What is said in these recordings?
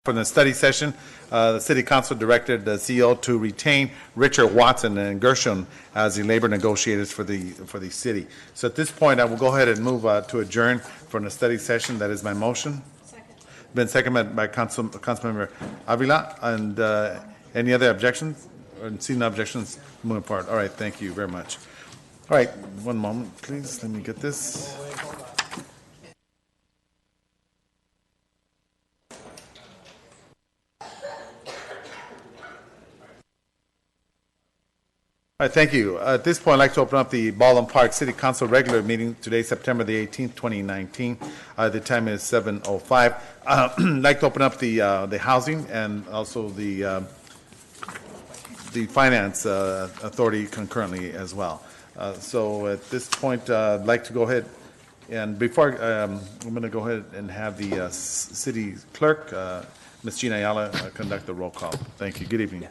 For the study session, the City Council directed the CEO to retain Richard Watson and Gershon as the labor negotiators for the city. So at this point, I will go ahead and move to adjourn for the study session. That is my motion. Second. Been seconded by Councilmember Avila. And any other objections? Seeing no objections, moving forward. All right, thank you very much. All right, one moment, please. Let me get this. All right, thank you. At this point, I'd like to open up the Baldwin Park City Council regular meeting today, September the 18th, 2019. The time is 7:05. I'd like to open up the housing and also the finance authority concurrently as well. So at this point, I'd like to go ahead and before I'm going to go ahead and have the city clerk, Ms. Gina Ayala, conduct the roll call. Thank you. Good evening.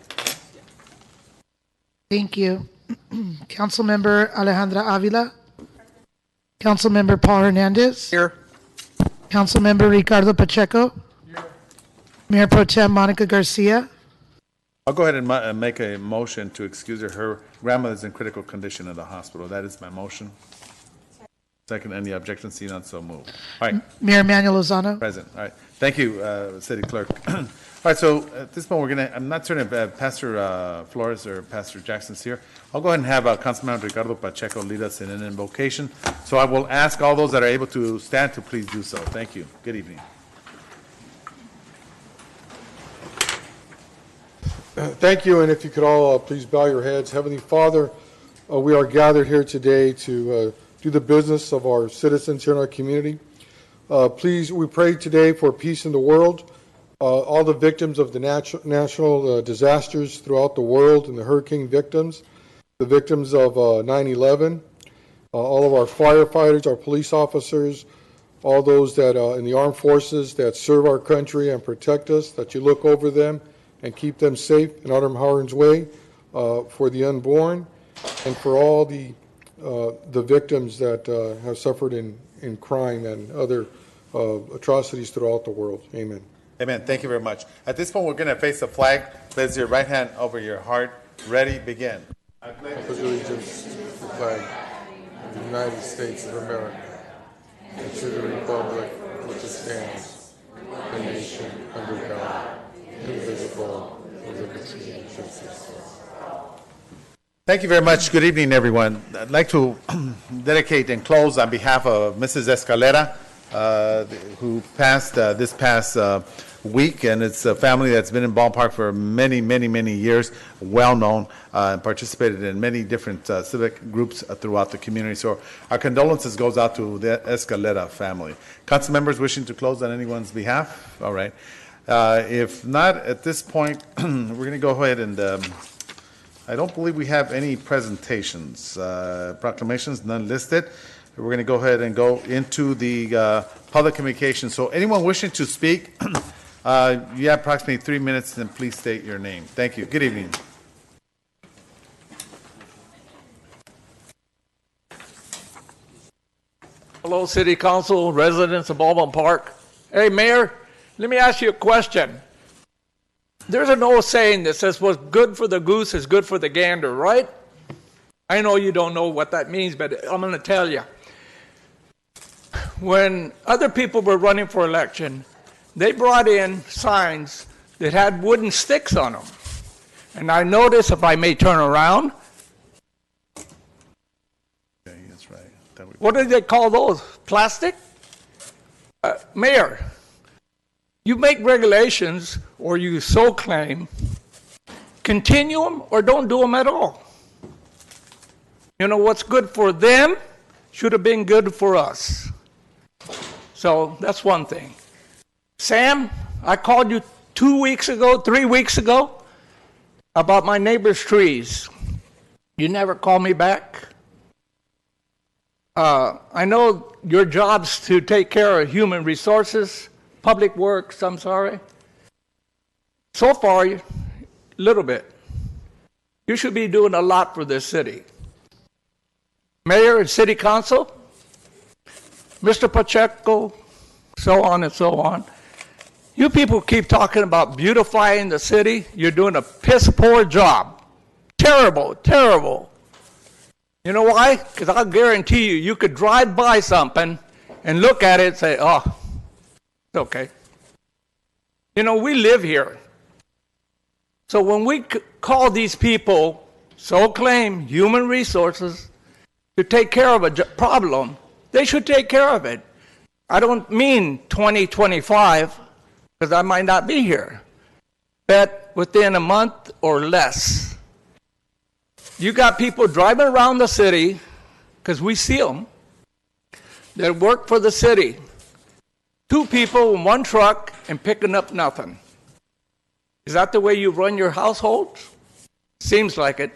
Thank you. Councilmember Alejandra Avila. Councilmember Paul Hernandez. Here. Councilmember Ricardo Pacheco. Here. Mayor Pro Tem Monica Garcia. I'll go ahead and make a motion to excuse her. Her grandmother is in critical condition at the hospital. That is my motion. Second, any objections? Seen none, so moved. All right. Mayor Manuel Lozano. Present. All right. Thank you, City Clerk. All right, so at this point, I'm not certain if Pastor Flores or Pastor Jackson's here. I'll go ahead and have Councilmember Ricardo Pacheco lead us in an invocation. So I will ask all those that are able to stand to please do so. Thank you. Good evening. Thank you, and if you could all please bow your heads. Heavenly Father, we are gathered here today to do the business of our citizens here in our community. Please, we pray today for peace in the world. All the victims of the national disasters throughout the world and the hurricane victims, the victims of 9/11, all of our firefighters, our police officers, all those that in the armed forces that serve our country and protect us, that you look over them and keep them safe in harm's way, for the unborn, and for all the victims that have suffered in crime and other atrocities throughout the world. Amen. Amen. Thank you very much. At this point, we're going to face the flag. Place your right hand over your heart. Ready, begin. I pledge allegiance to the flag of the United States of America and to the republic which stands, one nation under God, indivisible, with liberty and justice. Thank you very much. Good evening, everyone. I'd like to dedicate and close on behalf of Mrs. Escalera, who passed this past week, and it's a family that's been in Ballpark for many, many, many years, well known, and participated in many different civic groups throughout the community. So our condolences goes out to the Escalera family. Council members wishing to close on anyone's behalf? All right. If not, at this point, we're going to go ahead and I don't believe we have any presentations, proclamations, none listed. We're going to go ahead and go into the public communication. So anyone wishing to speak, you have approximately 3 minutes, and please state your name. Thank you. Good evening. Hello, City Council, residents of Baldwin Park. Hey, Mayor, let me ask you a question. There's an old saying that says what's good for the goose is good for the gander, right? I know you don't know what that means, but I'm going to tell you. When other people were running for election, they brought in signs that had wooden sticks on them. And I noticed, if I may turn around, Okay, that's right. what do they call those? Plastic? Mayor, you make regulations, or you so claim, continue them or don't do them at all. You know, what's good for them should have been good for us. So that's one thing. Sam, I called you 3 weeks ago, about my neighbor's trees. You never called me back. I know your job's to take care of human resources, public works, I'm sorry. So far, a little bit. You should be doing a lot for this city. Mayor and City Council, Mr. Pacheco, so on and so on. You people keep talking about beautifying the city. You're doing a piss poor job. Terrible, terrible. You know why? Because I'll guarantee you, you could drive by something and look at it and say, oh, it's okay. You know, we live here. So when we call these people, so claim human resources, to take care of a problem, they should take care of it. I don't mean 2025, because I might not be here, but within a month or less. You got people driving around the city, because we see them, that work for the city. 2 people in 1 truck and picking up nothing. Is that the way you run your household? Seems like it.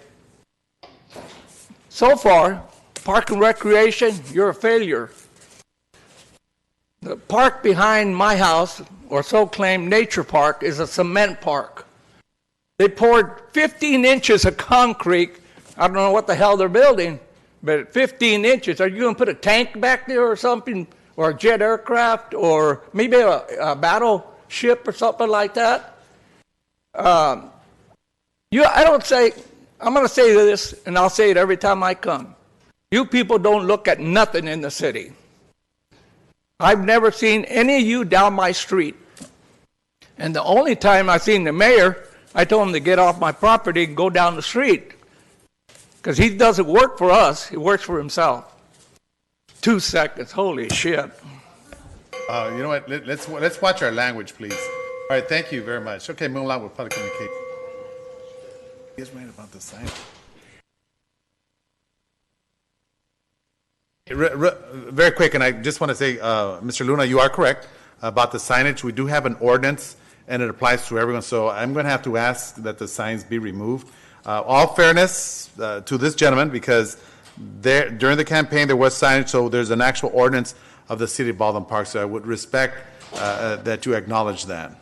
So far, Park and Recreation, you're a failure. The park behind my house, or so claimed Nature Park, is a cement park. They poured 15 inches of concrete. I don't know what the hell they're building, but 15 inches. Are you going to put a tank back there or something, or a jet aircraft, or maybe a battleship or something like that? I'm going to say this, and I'll say it every time I come. You people don't look at nothing in the city. I've never seen any of you down my street. And the only time I seen the mayor, I told him to get off my property and go down the street. Because he doesn't work for us, he works for himself. 2 seconds, holy shit. You know what, let's watch our language, please. All right, thank you very much. Okay, moving along with public communication. He's right about the sign. Very quick, and I just want to say, Mr. Luna, you are correct about the signage. We do have an ordinance, and it applies to everyone, so I'm going to have to ask that the signs be removed. All fairness to this gentleman, because during the campaign there was signage, so there's an actual ordinance of the city of Baldwin Park, so I would respect that you acknowledge that.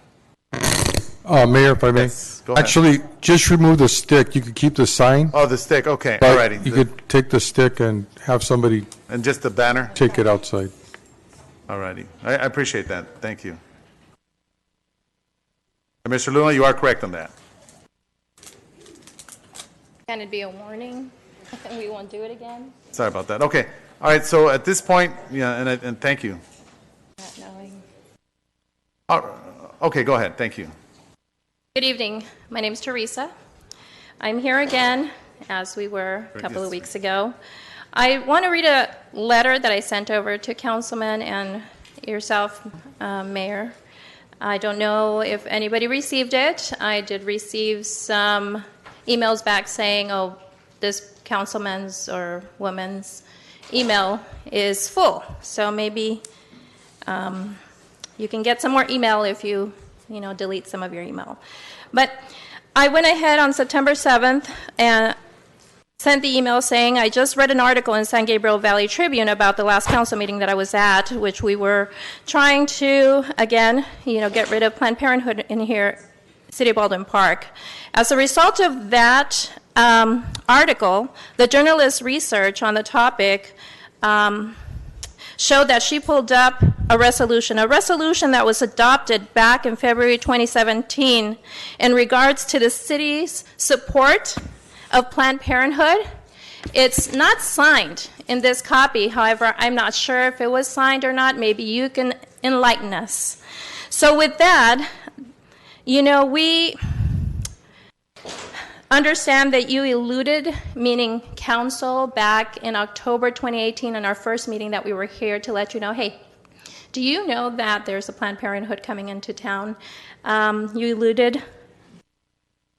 Mayor, if I may. Yes, go ahead. Actually, just remove the stick. You could keep the sign. Oh, the stick, okay, but all righty. You could take the stick and have somebody And just the banner? take it outside. All righty. I appreciate that. Thank you. And Mr. Luna, you are correct on that. Can it be a warning? We won't do it again? Sorry about that. Okay. All right, so at this point, yeah, and thank you. Not knowing. Okay, go ahead. Thank you. Good evening. My name is Teresa. I'm here again, as we were a couple of weeks ago. I want to read a letter that I sent over to Councilman and yourself, Mayor. I don't know if anybody received it. I did receive some emails back saying, oh, this councilman's or woman's email is full. So maybe you can get some more email if you delete some of your email. But I went ahead on September 7th and sent the email saying, I just read an article in San Gabriel Valley Tribune about the last council meeting that I was at, which we were trying to, again, get rid of Planned Parenthood in here, City of Baldwin Park. As a result of that article, the journalist's research on the topic showed that she pulled up a resolution that was adopted back in February 2017 in regards to the city's support of Planned Parenthood. It's not signed in this copy. However, I'm not sure if it was signed or not. Maybe you can enlighten us. So with that, we understand that you eluded, meaning council, back in October 2018 in our first meeting that we were here to let you know, hey, do you know that there's a Planned Parenthood coming into town? You alluded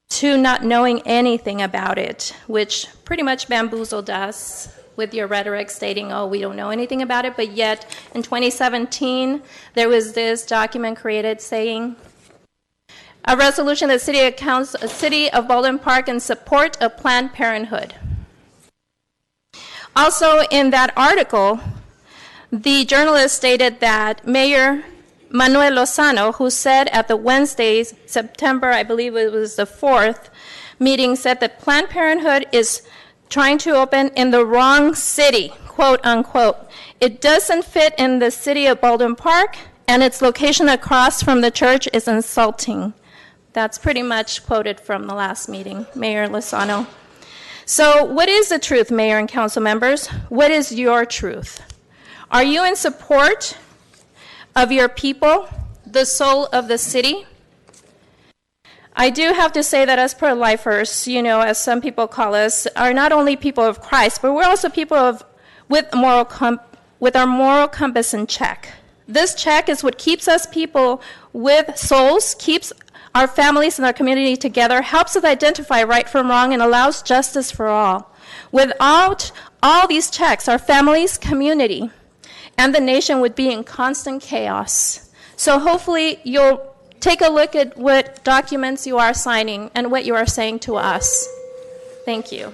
to not knowing anything about it, which pretty much bamboozled us with your rhetoric stating, oh, we don't know anything about it, but yet in 2017, there was this document created saying, a resolution that the City of Baldwin Park in support of Planned Parenthood. Also in that article, the journalist stated that Mayor Manuel Lozano, who said at the Wednesday's September, I believe it was the 4th, meeting, said that Planned Parenthood is trying to open in the wrong city, quote unquote. It doesn't fit in the City of Baldwin Park. and its location across from the church is insulting. That's pretty much quoted from the last meeting, Mayor Lozano. So what is the truth, Mayor and council members? What is your truth? Are you in support of your people, the soul of the city? I do have to say that as pro-lifers, as some people call us, are not only people of Christ, but we're also people with our moral compass in check. This check is what keeps us people with souls, keeps our families and our community together, helps us identify right from wrong, and allows justice for all. Without all these checks, our families, community, and the nation would be in constant chaos. So hopefully you'll take a look at what documents you are signing and what you are saying to us. Thank you.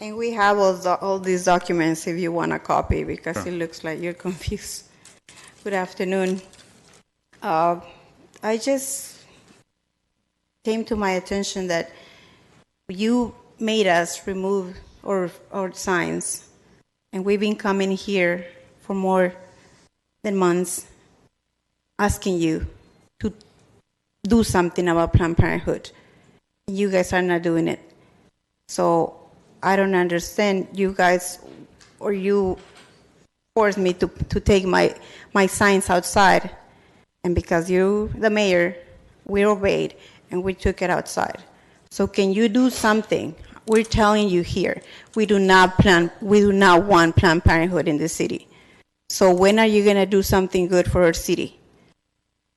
And we have all these documents if you want a copy, because it looks like you're confused. Good afternoon. I just came to my attention that you made us remove our signs, and we've been coming here for more than months asking you to do something about Planned Parenthood. You guys are not doing it. So I don't understand you guys, or you forced me to take my signs outside. And because you, the mayor, we obeyed and we took it outside. So can you do something? We're telling you here, we do not want Planned Parenthood in the city. So when are you going to do something good for our city?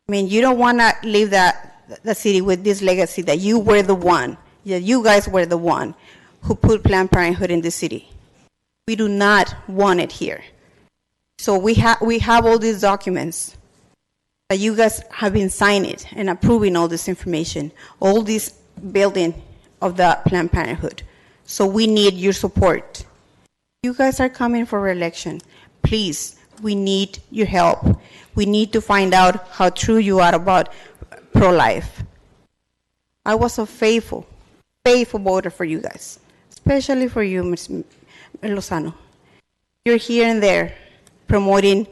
I mean, you don't want to leave the city with this legacy that you were the one, that you guys were the one who put Planned Parenthood in the city. We do not want it here. So we have all these documents that you guys have been signing and approving all this information, all this building of the Planned Parenthood. So we need your support. You guys are coming for re-election. Please, we need your help. We need to find out how true you are about pro-life. I was a faithful voter for you guys, especially for you, Ms. Lozano. You're here and there promoting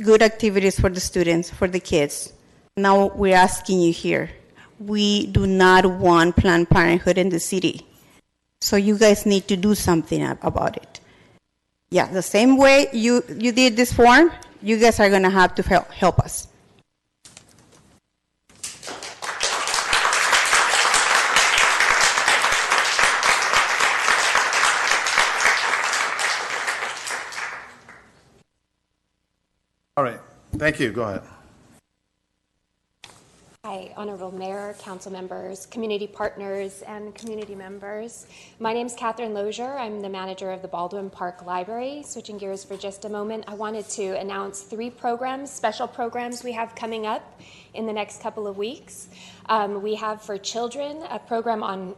good activities for the students, for the kids. Now we're asking you here. We do not want Planned Parenthood in the city. So you guys need to do something about it. Yeah, the same way you did this form, you guys are going to have to help us. All right. Thank you. Go ahead. Hi, Honorable Mayor, council members, community partners, and community members. My name is Catherine Lozier. I'm the manager of the Baldwin Park Library. Switching gears for just a moment, I wanted to announce 3 programs, special programs we have coming up in the next couple of weeks. We have for children a program on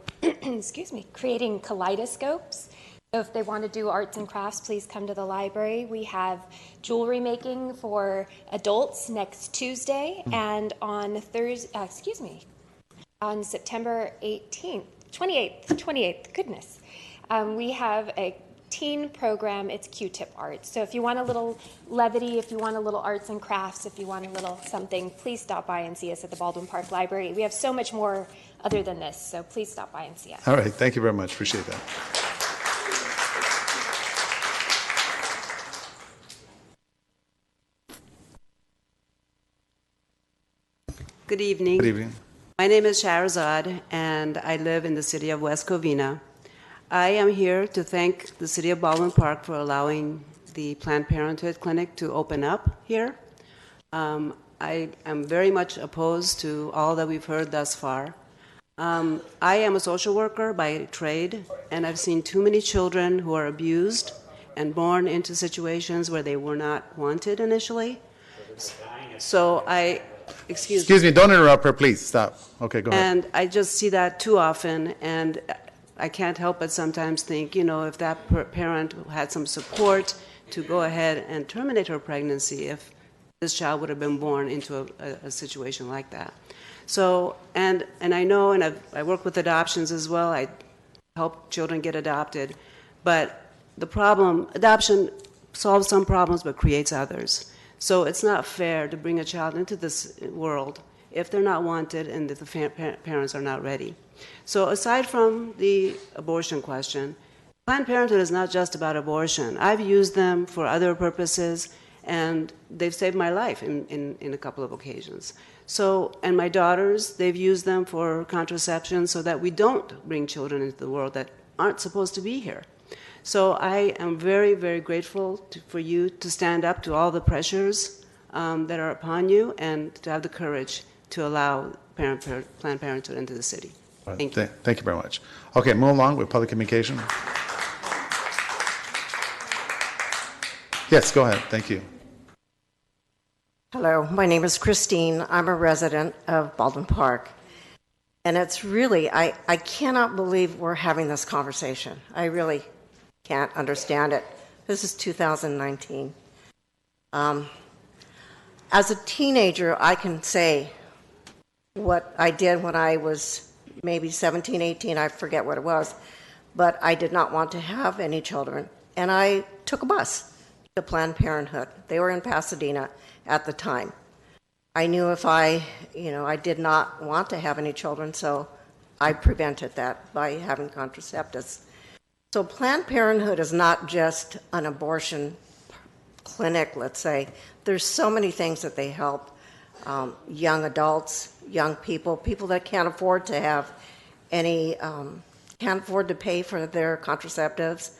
creating kaleidoscopes. So if they want to do arts and crafts, please come to the library. We have jewelry making for adults next Tuesday, and on on September 28th, goodness, we have a teen program. It's Q-tip art. So if you want a little levity, if you want a little arts and crafts, if you want a little something, please stop by and see us at the Baldwin Park Library. We have so much more other than this, so please stop by and see us. All right. Thank you very much. Appreciate that. Good evening. Good evening. My name is Shahrazad, and I live in the city of West Covina. I am here to thank the city of Baldwin Park for allowing the Planned Parenthood clinic to open up here. I am very much opposed to all that we've heard thus far. I am a social worker by trade, and I've seen too many children who are abused and born into situations where they were not wanted initially. So Excuse me, don't interrupt her, please. Stop. Okay, go ahead. And I just see that too often, and I can't help but sometimes think, if that parent had some support to go ahead and terminate her pregnancy if this child would have been born into a situation like that. So, and I know, and I work with adoptions as well. I help children get adopted. But the problem, adoption solves some problems but creates others. So it's not fair to bring a child into this world if they're not wanted and if the parents are not ready. So aside from the abortion question, Planned Parenthood is not just about abortion. I've used them for other purposes, and they've saved my life in a couple of occasions. So, and my daughters, they've used them for contraception so that we don't bring children into the world that aren't supposed to be here. So I am very, very grateful for you to stand up to all the pressures that are upon you and to have the courage to allow Planned Parenthood into the city. Thank you. Thank you very much. Okay, move along with public communication. Yes, go ahead. Thank you. Hello, my name is Christine. I'm a resident of Baldwin Park. And it's really, I cannot believe we're having this conversation. I really can't understand it. This is 2019. As a teenager, I can say what I did when I was maybe 17, 18, I forget what it was, but I did not want to have any children. And I took a bus to Planned Parenthood. They were in Pasadena at the time. I knew if I did not want to have any children, so I prevented that by having contraceptives. So Planned Parenthood is not just an abortion clinic, let's say. There's so many things that they help young adults, young people, people that can't afford to have any, can't afford to pay for their contraceptives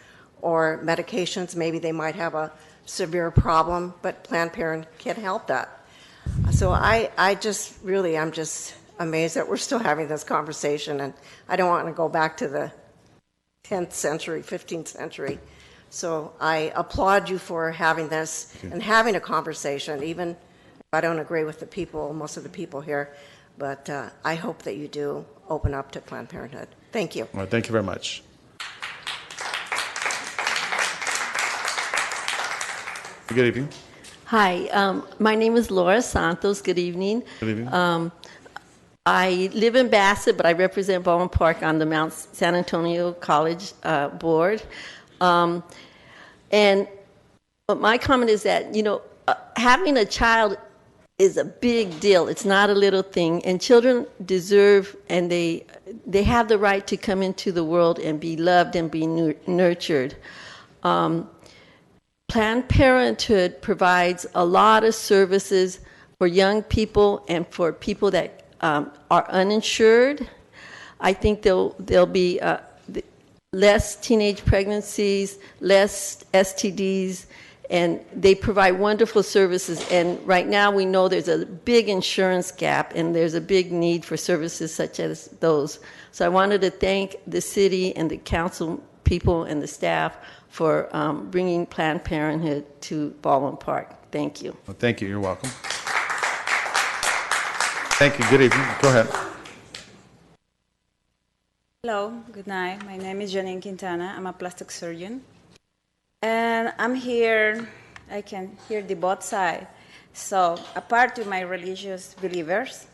or medications. Maybe they might have a severe problem, but Planned Parenthood can help that. So I'm just amazed that we're still having this conversation, and I don't want to go back to the 10th century, 15th century. So I applaud you for having this and having a conversation, even if I don't agree with the people, most of the people here, but I hope that you do open up to Planned Parenthood. Thank you. All right, thank you very much. Good evening. Hi, my name is Laura Santos. Good evening. Good evening. I live in Bassett, but I represent Baldwin Park on the Mount San Antonio College board. And my comment is that, having a child is a big deal. It's not a little thing. And children deserve, and they have the right to come into the world and be loved and be nurtured. Planned Parenthood provides a lot of services for young people and for people that are uninsured. I think there'll be less teenage pregnancies, less STDs, and they provide wonderful services. And right now we know there's a big insurance gap and there's a big need for services such as those. So I wanted to thank the city and the council people and the staff for bringing Planned Parenthood to Baldwin Park. Thank you. Well, thank you. You're welcome. Thank you. Good evening. Go ahead. Hello, good night. My name is Janine Quintana. I'm a plastic surgeon. And I'm here, I can hear the both sides. So, apart to my religious believers,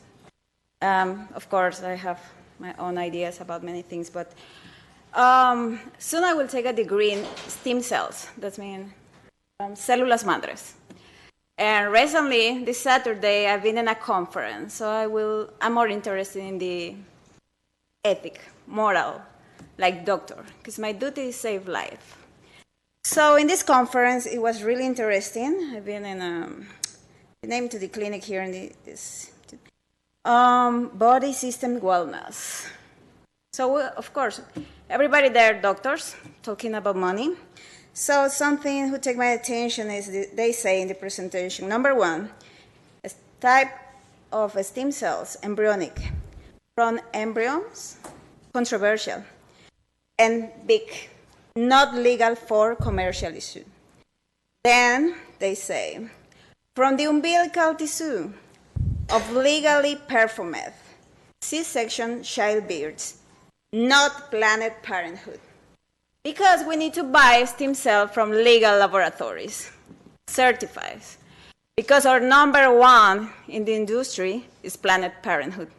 of course, I have my own ideas about many things, but soon I will take a degree in stem cells. That means células madres. And recently, this Saturday, I've been in a conference, so I'm more interested in the ethic, moral, like doctor, because my duty is save life. So in this conference, it was really interesting. I've been in name to the clinic here in this body system wellness. So of course, everybody there, doctors, talking about money. So something who take my attention is they say in the presentation, number one, a type of stem cells, embryonic, from embryos, controversial, and big, not legal for commercial issue. Then they say, from the umbilical tissue of legally performed C-section childbirths, not Planned Parenthood. Because we need to buy stem cells from legal laboratories, certified. Because our number one in the industry is Planned Parenthood.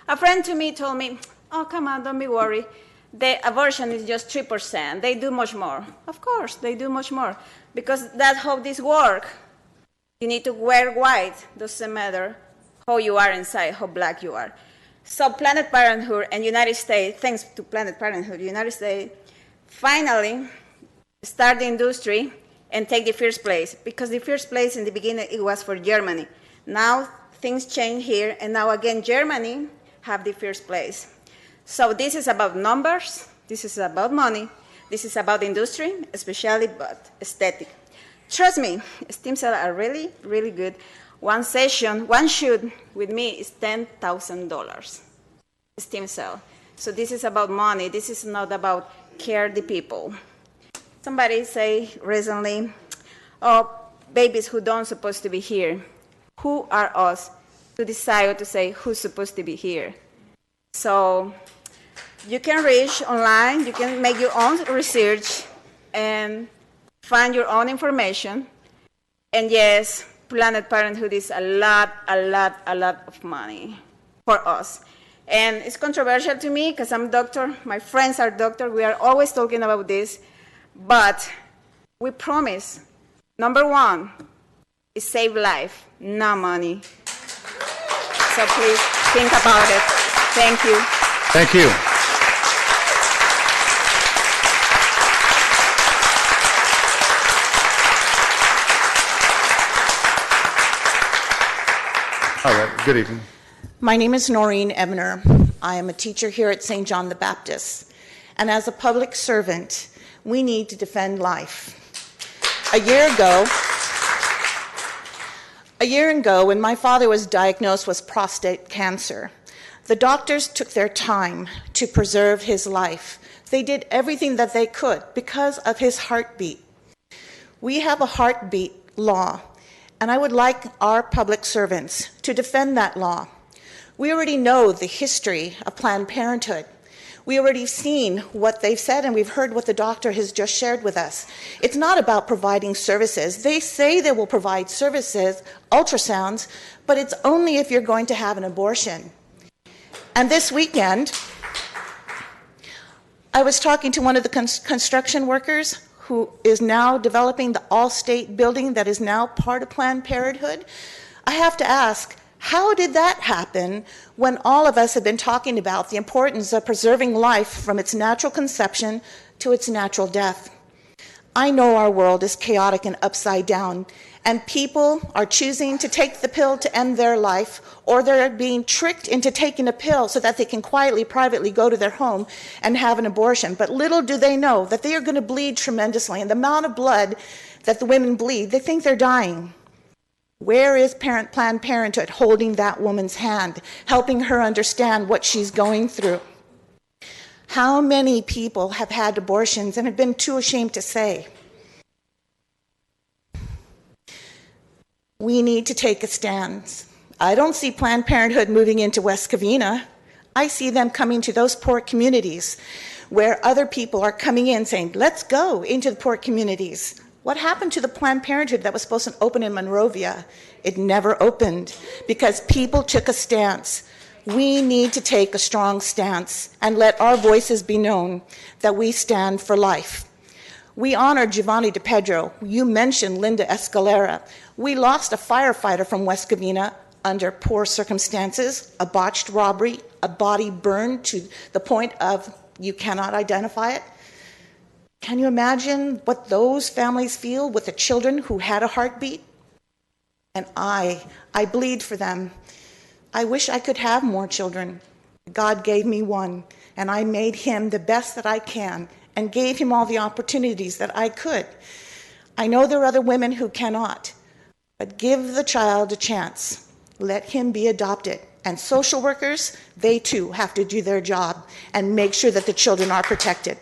A friend to me told me, oh, come on, don't be worried. The abortion is just 3%. They do much more. Of course, they do much more. Because that's how this works. You need to wear white. Doesn't matter how you are inside, how black you are. So Planned Parenthood and United States, thanks to Planned Parenthood, United States finally start the industry and take the first place. Because the first place in the beginning, it was for Germany. Now things change here, and now again Germany have the first place. So this is about numbers, this is about money, this is about industry, especially about aesthetic. Trust me, stem cells are really, really good. One session, one shoot with me is $10,000, stem cell. So this is about money, this is not about care the people. Somebody say recently, oh, babies who don't supposed to be here. Who are us to decide or to say who's supposed to be here? So you can reach online, you can make your own research and find your own information. And yes, Planned Parenthood is a lot of money for us. And it's controversial to me because I'm a doctor, my friends are doctors, we are always talking about this, but we promise, number one, is save life, not money. So please think about it. Thank you. Thank you. All right, good evening. My name is Noreen Ebner. I am a teacher here at St. John the Baptist. And as a public servant, we need to defend life. A year ago, when my father was diagnosed with prostate cancer, the doctors took their time to preserve his life. They did everything that they could because of his heartbeat. We have a heartbeat law, and I would like our public servants to defend that law. We already know the history of Planned Parenthood. We already seen what they've said, and we've heard what the doctor has just shared with us. It's not about providing services. They say they will provide services, ultrasounds, but it's only if you're going to have an abortion. And this weekend, I was talking to one of the construction workers who is now developing the all-state building that is now part of Planned Parenthood. I have to ask, how did that happen when all of us have been talking about the importance of preserving life from its natural conception to its natural death? I know our world is chaotic and upside down, and people are choosing to take the pill to end their life, or they're being tricked into taking a pill so that they can quietly, privately go to their home and have an abortion. But little do they know that they are going to bleed tremendously, and the amount of blood that the women bleed, they think they're dying. Where is Planned Parenthood holding that woman's hand, helping her understand what she's going through? How many people have had abortions and have been too ashamed to say? We need to take a stand. I don't see Planned Parenthood moving into West Covina. I see them coming to those poor communities where other people are coming in saying, let's go into the poor communities. What happened to the Planned Parenthood that was supposed to open in Monrovia? It never opened because people took a stance. We need to take a strong stance and let our voices be known that we stand for life. We honor Giovanni DePedro. You mentioned Linda Escalera. We lost a firefighter from West Covina under poor circumstances, a botched robbery, a body burned to the point of you cannot identify it. Can you imagine what those families feel with the children who had a heartbeat? And I bleed for them. I wish I could have more children. God gave me one, and I made him the best that I can and gave him all the opportunities that I could. I know there are other women who cannot, but give the child a chance. Let him be adopted. And social workers, they too have to do their job and make sure that the children are protected.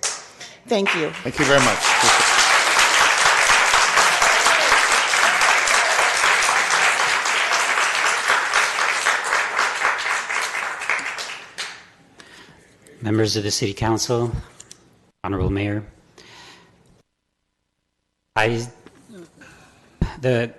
Thank you. Thank you very much. members of the City Council, Honorable Mayor. The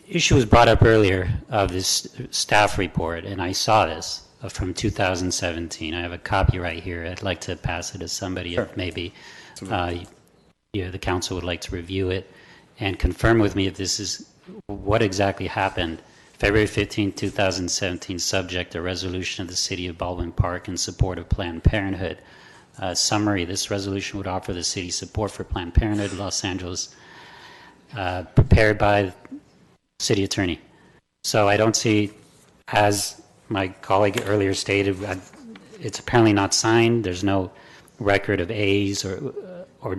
issue was brought up earlier of this staff report, and I saw this from 2017. I have a copy right here. I'd like to pass it to somebody if maybe the council would like to review it and confirm with me if this is what exactly happened. February 15, 2017, subject a resolution of the City of Baldwin Park in support of Planned Parenthood. Summary, this resolution would offer the city support for Planned Parenthood Los Angeles, prepared by city attorney. So I don't see, as my colleague earlier stated, it's apparently not signed. There's no record of ayes or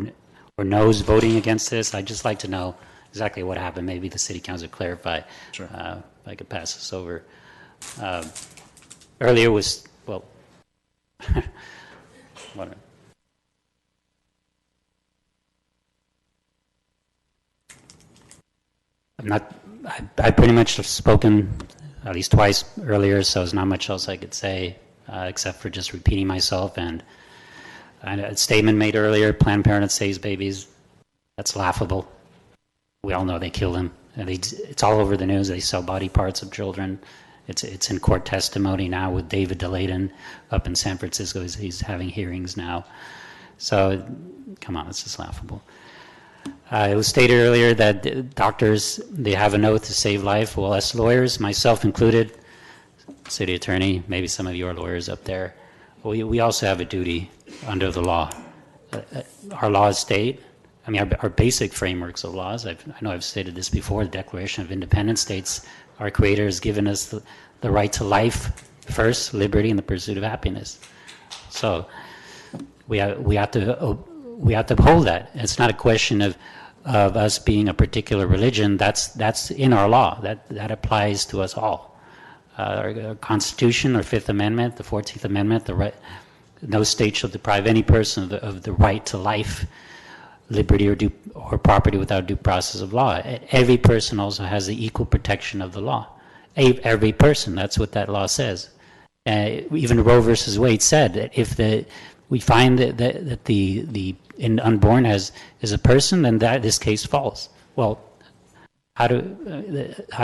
noes voting against this. I'd just like to know exactly what happened. Maybe the city council clarify. Sure. If I could pass this over. Earlier was, well, whatever. I pretty much have spoken at least twice earlier, so there's not much else I could say except for just repeating myself. And a statement made earlier, Planned Parenthood saves babies. That's laughable. We all know they kill them. And it's all over the news. They sell body parts of children. It's in court testimony now with David DeLayden up in San Francisco. He's having hearings now. So, come on, it's just laughable. It was stated earlier that doctors, they have an oath to save life. Well, as lawyers, myself included, city attorney, maybe some of you are lawyers up there, we also have a duty under the law. Our laws state, I mean, our basic frameworks of laws, I know I've stated this before, the Declaration of Independence states our Creator has given us the right to life first, liberty, and the pursuit of happiness. So we have to uphold that. It's not a question of us being a particular religion. That's in our law. That applies to us all. Our Constitution, our Fifth Amendment, the 14th Amendment, the right, no state shall deprive any person of the right to life, liberty, or property without due process of law. Every person also has the equal protection of the law. Every person. That's what that law says. Even Roe versus Wade said that if we find that the unborn is a person, then this case falls. Well, how do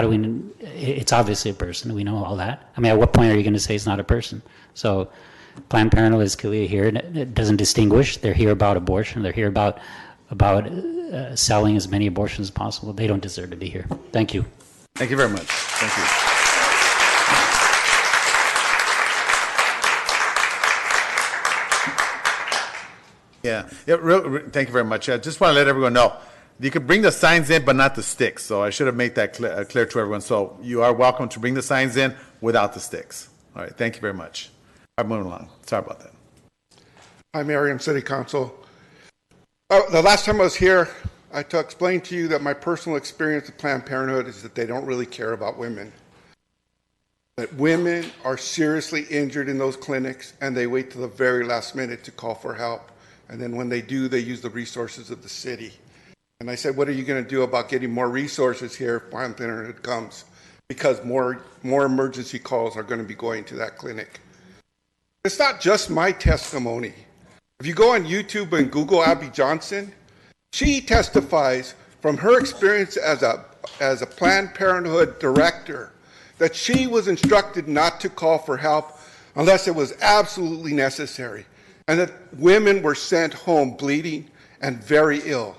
we? It's obviously a person. We know all that. I mean, at what point are you going to say it's not a person? So, Planned Parenthood is clearly here. It doesn't distinguish. They're here about abortion. They're here about selling as many abortions as possible. They don't deserve to be here. Thank you. Thank you very much. Thank you. Thank you very much. I just want to let everyone know, you could bring the signs in, but not the sticks. So I should have made that clear to everyone. So you are welcome to bring the signs in without the sticks. All right. Thank you very much. I'm moving along. Sorry about that. Hi, Mariam, City Council. The last time I was here, I explained to you that my personal experience with Planned Parenthood is that they don't really care about women. That women are seriously injured in those clinics, and they wait till the very last minute to call for help. And then when they do, they use the resources of the city. And I said, what are you going to do about getting more resources here if Planned Parenthood comes? Because more emergency calls are going to be going to that clinic. It's not just my testimony. If you go on YouTube and Google Abby Johnson, she testifies from her experience as a Planned Parenthood director that she was instructed not to call for help unless it was absolutely necessary, and that women were sent home bleeding and very ill.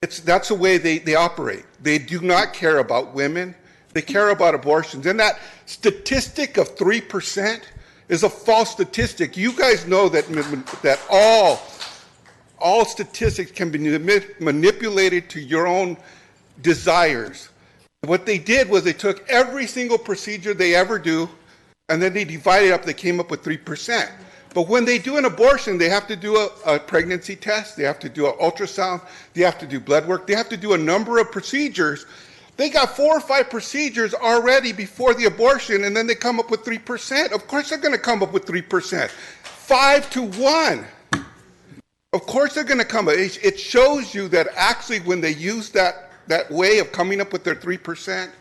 That's the way they operate. They do not care about women. They care about abortions. And that statistic of 3% is a false statistic. You guys know that all statistics can be manipulated to your own desires. What they did was they took every single procedure they ever do, and then they divided it up. They came up with 3%. But when they do an abortion, they have to do a pregnancy test. They have to do an ultrasound. They have to do blood work. They have to do a number of procedures. They got 4 or 5 procedures already before the abortion, and then they come up with 3%. Of course they're going to come up with 3%. 5 to 1. Of course they're going to come up. It shows you that actually when they use that way of coming up with their 3%,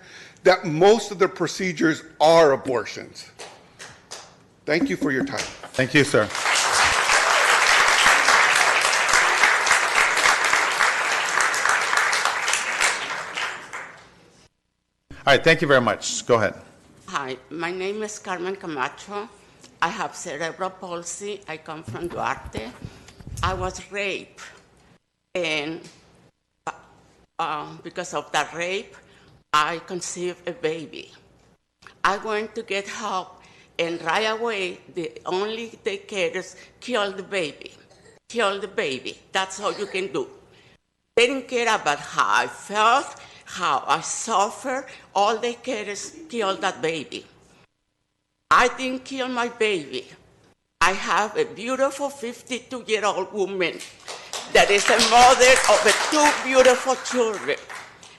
that most of their procedures are abortions. Thank you for your time. Thank you, sir. All right, thank you very much. Go ahead. Hi, my name is Carmen Camacho. I have cerebral palsy. I come from Duarte. I was raped, and because of that rape, I conceived a baby. I went to get help, and right away, the only daycares killed the baby. Kill the baby. That's all you can do. They didn't care about how I felt, how I suffered. All they cared is kill that baby. I didn't kill my baby. I have a beautiful 52-year-old woman that is a mother of two beautiful children.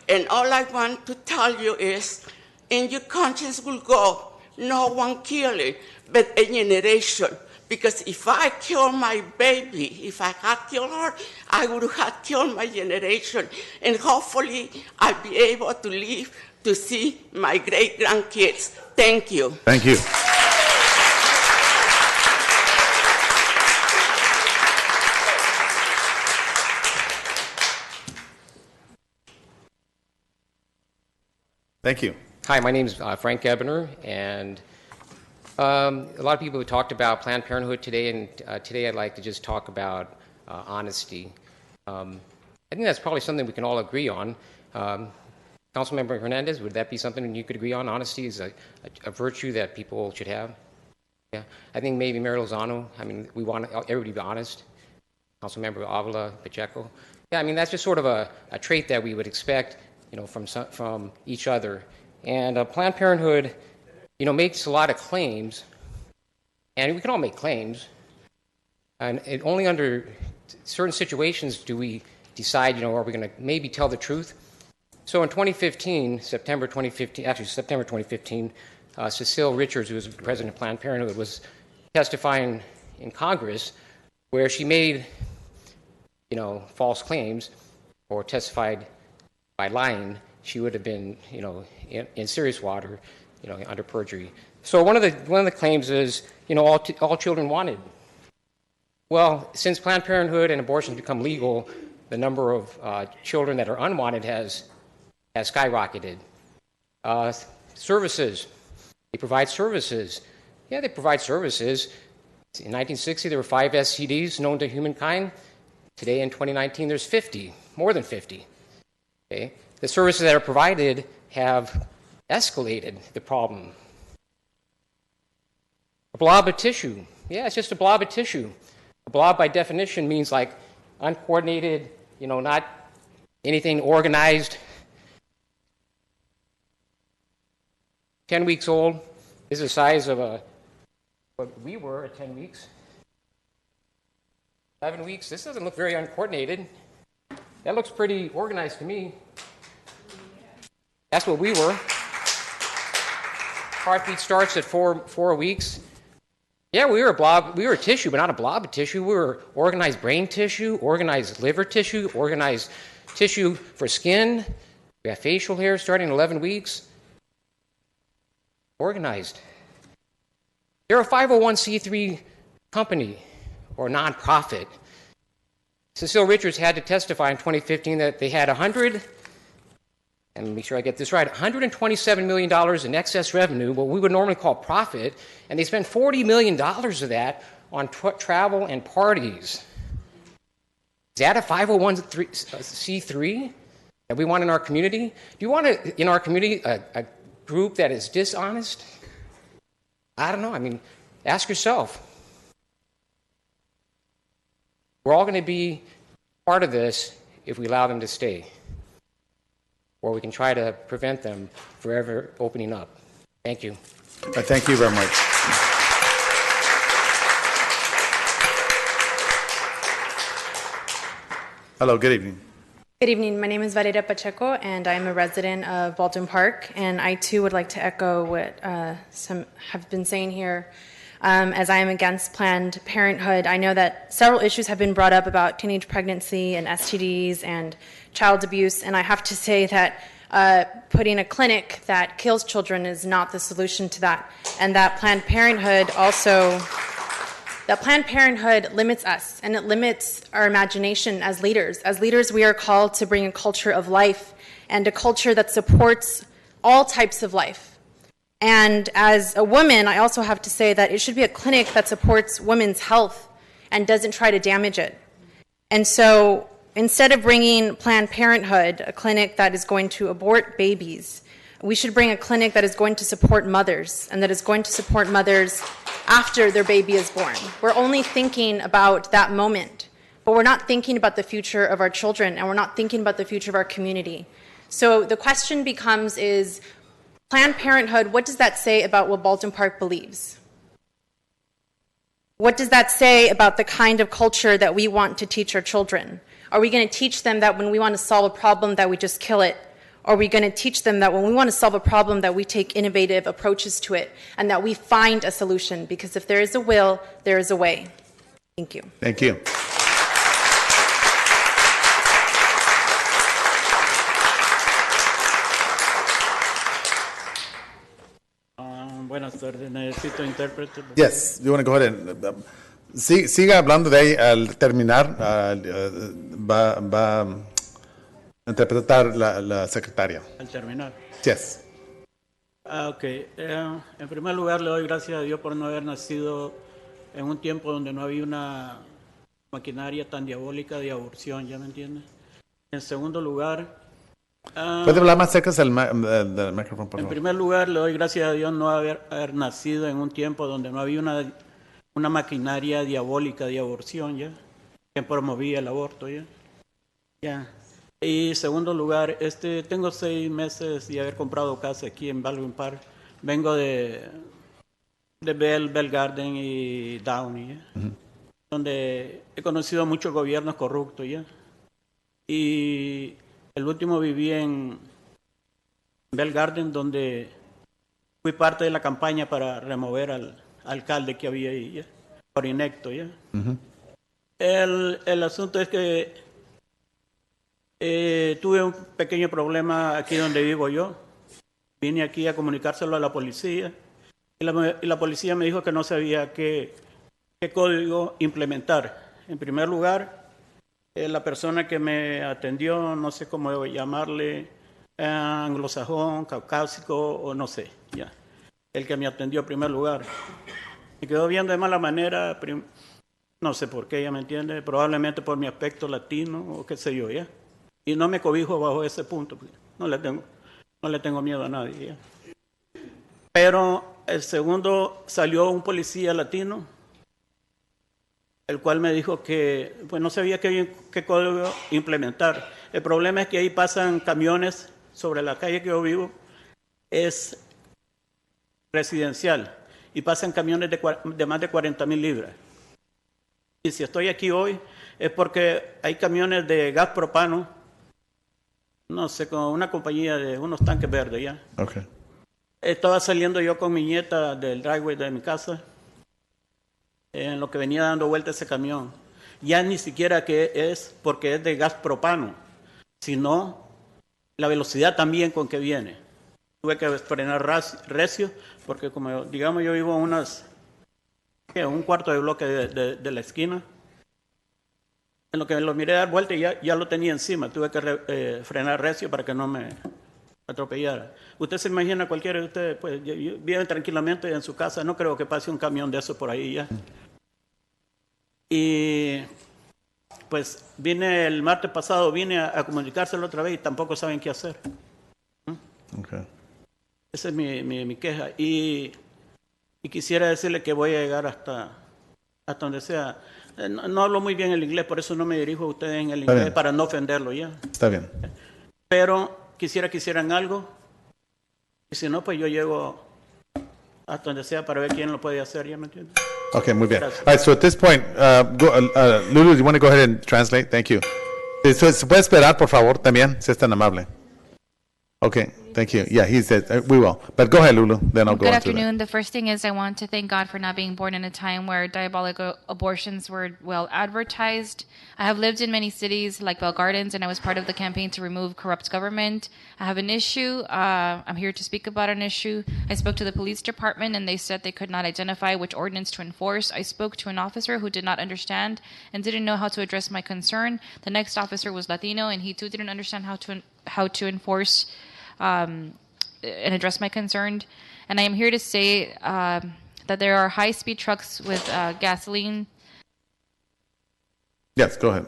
And all I want to tell you is, and your conscience will go, no one killed it, but a generation. Because if I kill my baby, if I had killed her, I would have killed my generation. And hopefully I'll be able to live to see my great-grandkids. Thank you. Thank you. Thank you. Hi, my name is Frank Ebner, and a lot of people have talked about Planned Parenthood today, and today I'd like to just talk about honesty. I think that's probably something we can all agree on. Councilmember Hernandez, would that be something you could agree on? Honesty is a virtue that people should have. Yeah, I think maybe Mayor Lozano. I mean, we want everybody to be honest. Councilmember Avila, Pacheco. Yeah, I mean that's just sort of a trait that we would expect, from each other. And Planned Parenthood, makes a lot of claims, and we can all make claims. And only under certain situations do we decide, are we going to maybe tell the truth? So in September 2015, Cecile Richards, who was president of Planned Parenthood, was testifying in Congress where she made, false claims or testified by lying. She would have been, in serious water, under perjury. So one of the claims is, all children wanted. Well, since Planned Parenthood and abortion has become legal, the number of children that are unwanted has skyrocketed. Services. They provide services. Yeah, they provide services. In 1960, there were 5 STDs known to humankind. Today, in 2019, there's 50, more than 50. Okay? The services that are provided have escalated the problem. A blob of tissue. Yeah, it's just a blob of tissue. A blob, by definition, means like uncoordinated, not anything organized. 10 weeks old. This is the size of what we were at 10 weeks. 11 weeks. This doesn't look very uncoordinated. That looks pretty organized to me. That's what we were. Heartbeat starts at four weeks. Yeah, we were a blob. We were a tissue, but not a blob of tissue. We were organized brain tissue, organized liver tissue, organized tissue for skin. We have facial hair starting at 11 weeks. Organized. They're a 501c3 company or nonprofit. Cecile Richards had to testify in 2015 that they had and make sure I get this right, $127 million in excess revenue, what we would normally call profit, and they spent $40 million of that on travel and parties. Is that a 501c3 that we want in our community? Do you want in our community a group that is dishonest? I don't know. I mean, ask yourself. We're all going to be part of this if we allow them to stay. Or we can try to prevent them forever opening up. Thank you. Thank you very much. Hello, good evening. Good evening. My name is Varela Pacheco, and I'm a resident of Baldwin Park. And I, too, would like to echo what some have been saying here. As I am against Planned Parenthood, I know that several issues have been brought up about teenage pregnancy and STDs and child abuse, and I have to say that putting a clinic that kills children is not the solution to that, and that Planned Parenthood also that Planned Parenthood limits us and it limits our imagination as leaders. As leaders, we are called to bring a culture of life and a culture that supports all types of life. And as a woman, I also have to say that it should be a clinic that supports women's health and doesn't try to damage it. And so instead of bringing Planned Parenthood, a clinic that is going to abort babies, we should bring a clinic that is going to support mothers and that is going to support mothers after their baby is born. We're only thinking about that moment, but we're not thinking about the future of our children and we're not thinking about the future of our community. So the question becomes is, Planned Parenthood, what does that say about what Baldwin Park believes? What does that say about the kind of culture that we want to teach our children? Are we going to teach them that when we want to solve a problem that we just kill it? Or are we going to teach them that when we want to solve a problem that we take innovative approaches to it and that we find a solution? Because if there is a will, there is a way. Thank you. Thank you. Buenas tardes, necesito intérprete. Yes, you want to go ahead and siga hablando de ahí al terminar. Va a interpretar la secretaria. Al terminar. Yes. Ok. En primer lugar, le doy gracias a Dios por no haber nacido en un tiempo donde no había una maquinaria tan diabólica de aborción, ¿ya me entiende? En segundo lugar... ¿Puede hablar más cerca del micrófono, por En favor? primer lugar, le doy gracias a Dios no haber nacido en un tiempo donde no había una maquinaria diabólica de aborción, ¿ya? Que promovía el aborto, ¿ya? Ya. Y segundo lugar, tengo 6 meses de haber comprado casa aquí en Baldwin Park. Vengo de Bell Garden y Downey, ¿ya? Donde he conocido muchos gobiernos corruptos, ¿ya? Y el último viví en Bell Garden, donde fui parte de la campaña para remover al alcalde que había ahí, ¿ya? Por inepto, ¿ya? El asunto es que tuve un pequeño problema aquí donde vivo yo. Vine aquí a comunicárselo a la policía y la policía me dijo que no sabía qué código implementar. En primer lugar, la persona que me atendió, no sé cómo llamarle, anglosajón, caucásico o no sé, ya. El que me atendió en primer lugar. Me quedó viendo de mala manera, no sé por qué, ya me entiende, probablemente por mi aspecto latino o qué sé yo, ya. Y no me cobijo bajo ese punto, no le tengo miedo a nadie, ya. Pero el segundo salió un policía latino, el cual me dijo que pues no sabía qué código implementar. El problema es que ahí pasan camiones sobre la calle que yo vivo, es residencial, y pasan camiones de más de 40,000 libras. Y si estoy aquí hoy es porque hay camiones de gas propano, no sé, con una compañía de unos tanques verdes, ¿ya? Okay. Estaba saliendo yo con mi nieta del driveway de mi casa, en lo que venía dando vuelta ese camión. Ya ni siquiera que es porque es de gas propano, sino la velocidad también con que viene. Tuve que frenar recio, porque como digamos yo vivo a un cuarto de bloque de la esquina. En lo que lo miré dar vuelta y ya lo tenía encima. Tuve que frenar recio para que no me atropellara. Usted se imagina, cualquiera de ustedes, pues viven tranquilamente en su casa, no creo que pase un camión de eso por ahí ya. Y pues vine el martes pasado, vine a comunicárselo otra vez y tampoco saben qué hacer. Okay. Esa es mi queja. Y quisiera decirle que voy a llegar hasta donde sea. No hablo muy bien el inglés, por eso no me dirijo a ustedes en el inglés, para no ofenderlo ya. Está bien. Pero quisiera que hicieran algo. Y si no, pues yo llego hasta donde sea para ver quién lo puede hacer, ¿ya me entiendes? Okay, muy bien. Gracias. All right, so at this point, Lulu, do you want to go ahead and translate? Thank you. ¿Se puede esperar, por favor, también, si es tan amable? Okay, thank you. Yeah, he said, we will. But go ahead, Lulu, then I'll go Good on to that. afternoon. The first thing is I want to thank God for not being born in a time where diabolical abortions were well advertised. I have lived in many cities like Bell Gardens, and I was part of the campaign to remove corrupt government. I have an issue. I'm here to speak about an issue. I spoke to the police department, and they said they could not identify which ordinance to enforce. I spoke to an officer who did not understand and didn't know how to address my concern. The next officer was Latino, and he too didn't understand how to enforce and address my concern. And I am here to say that there are high-speed trucks with gasoline, Yes, go ahead.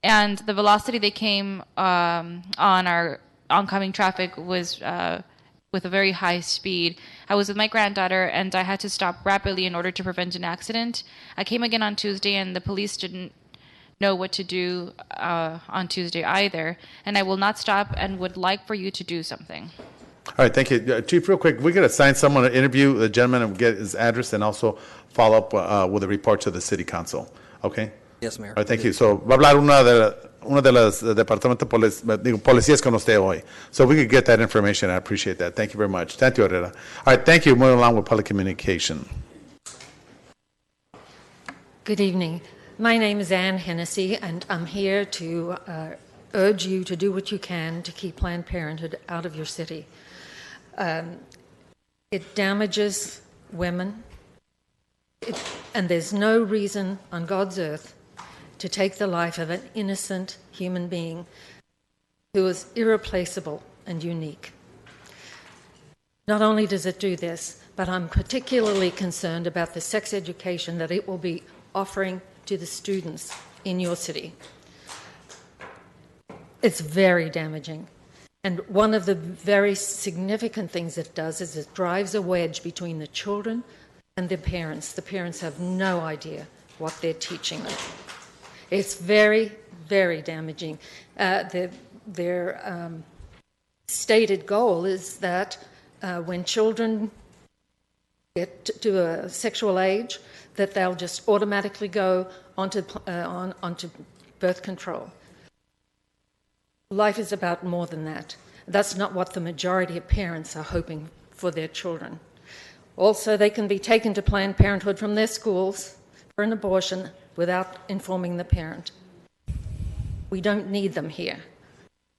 and the velocity they came on our oncoming traffic was with a very high speed. I was with my granddaughter, and I had to stop rapidly in order to prevent an accident. I came again on Tuesday, and the police didn't know what to do on Tuesday either, and I will not stop and would like for you to do something. All right, thank you. Chief, real quick, we're going to assign someone to interview the gentleman and get his address and also follow up with a report to the city council. Okay? Yes, Mayor. All right, thank you. So va a hablar una de las departamentos policías con usted hoy. So we could get that information. I appreciate that. Thank you very much. Thank you, Herrera. All right, thank you. Moving along with public communication. Good evening. My name is Ann Hennessy, and I'm here to urge you to do what you can to keep Planned Parenthood out of your city. It damages women, and there's no reason on God's earth to take the life of an innocent human being who is irreplaceable and unique. Not only does it do this, but I'm particularly concerned about the sex education that it will be offering to the students in your city. It's very damaging. And one of the very significant things it does is it drives a wedge between the children and the parents. The parents have no idea what they're teaching them. It's very, very damaging. Their stated goal is that when children get to a sexual age, that they'll just automatically go onto birth control. Life is about more than that. That's not what the majority of parents are hoping for their children. Also, they can be taken to Planned Parenthood from their schools for an abortion without informing the parent. We don't need them here.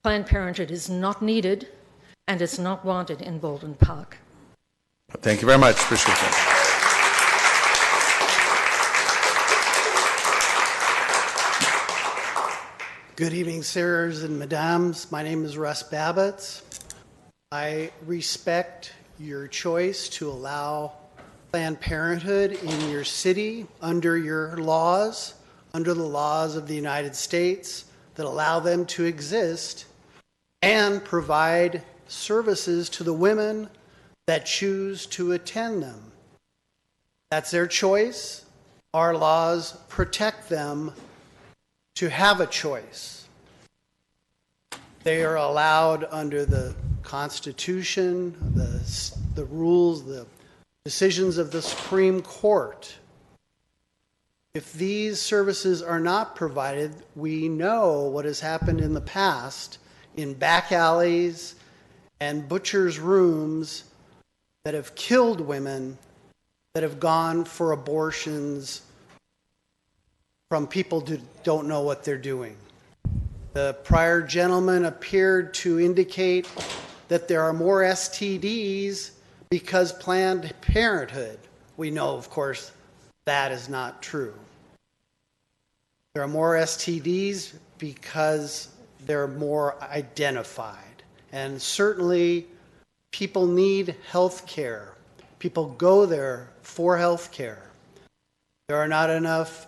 Planned Parenthood is not needed, and it's not wanted in Baldwin Park. Thank you very much. Appreciate that. Good evening, sirs and madams. My name is Russ Babbitts. I respect your choice to allow Planned Parenthood in your city under your laws, under the laws of the United States that allow them to exist and provide services to the women that choose to attend them. That's their choice. Our laws protect them to have a choice. They are allowed under the Constitution, the rules, the decisions of the Supreme Court. If these services are not provided, we know what has happened in the past in back alleys and butchers' rooms that have killed women that have gone for abortions from people who don't know what they're doing. The prior gentleman appeared to indicate that there are more STDs because Planned Parenthood. We know, of course, that is not true. There are more STDs because they're more identified. And certainly, people need health care. People go there for health care. There are not enough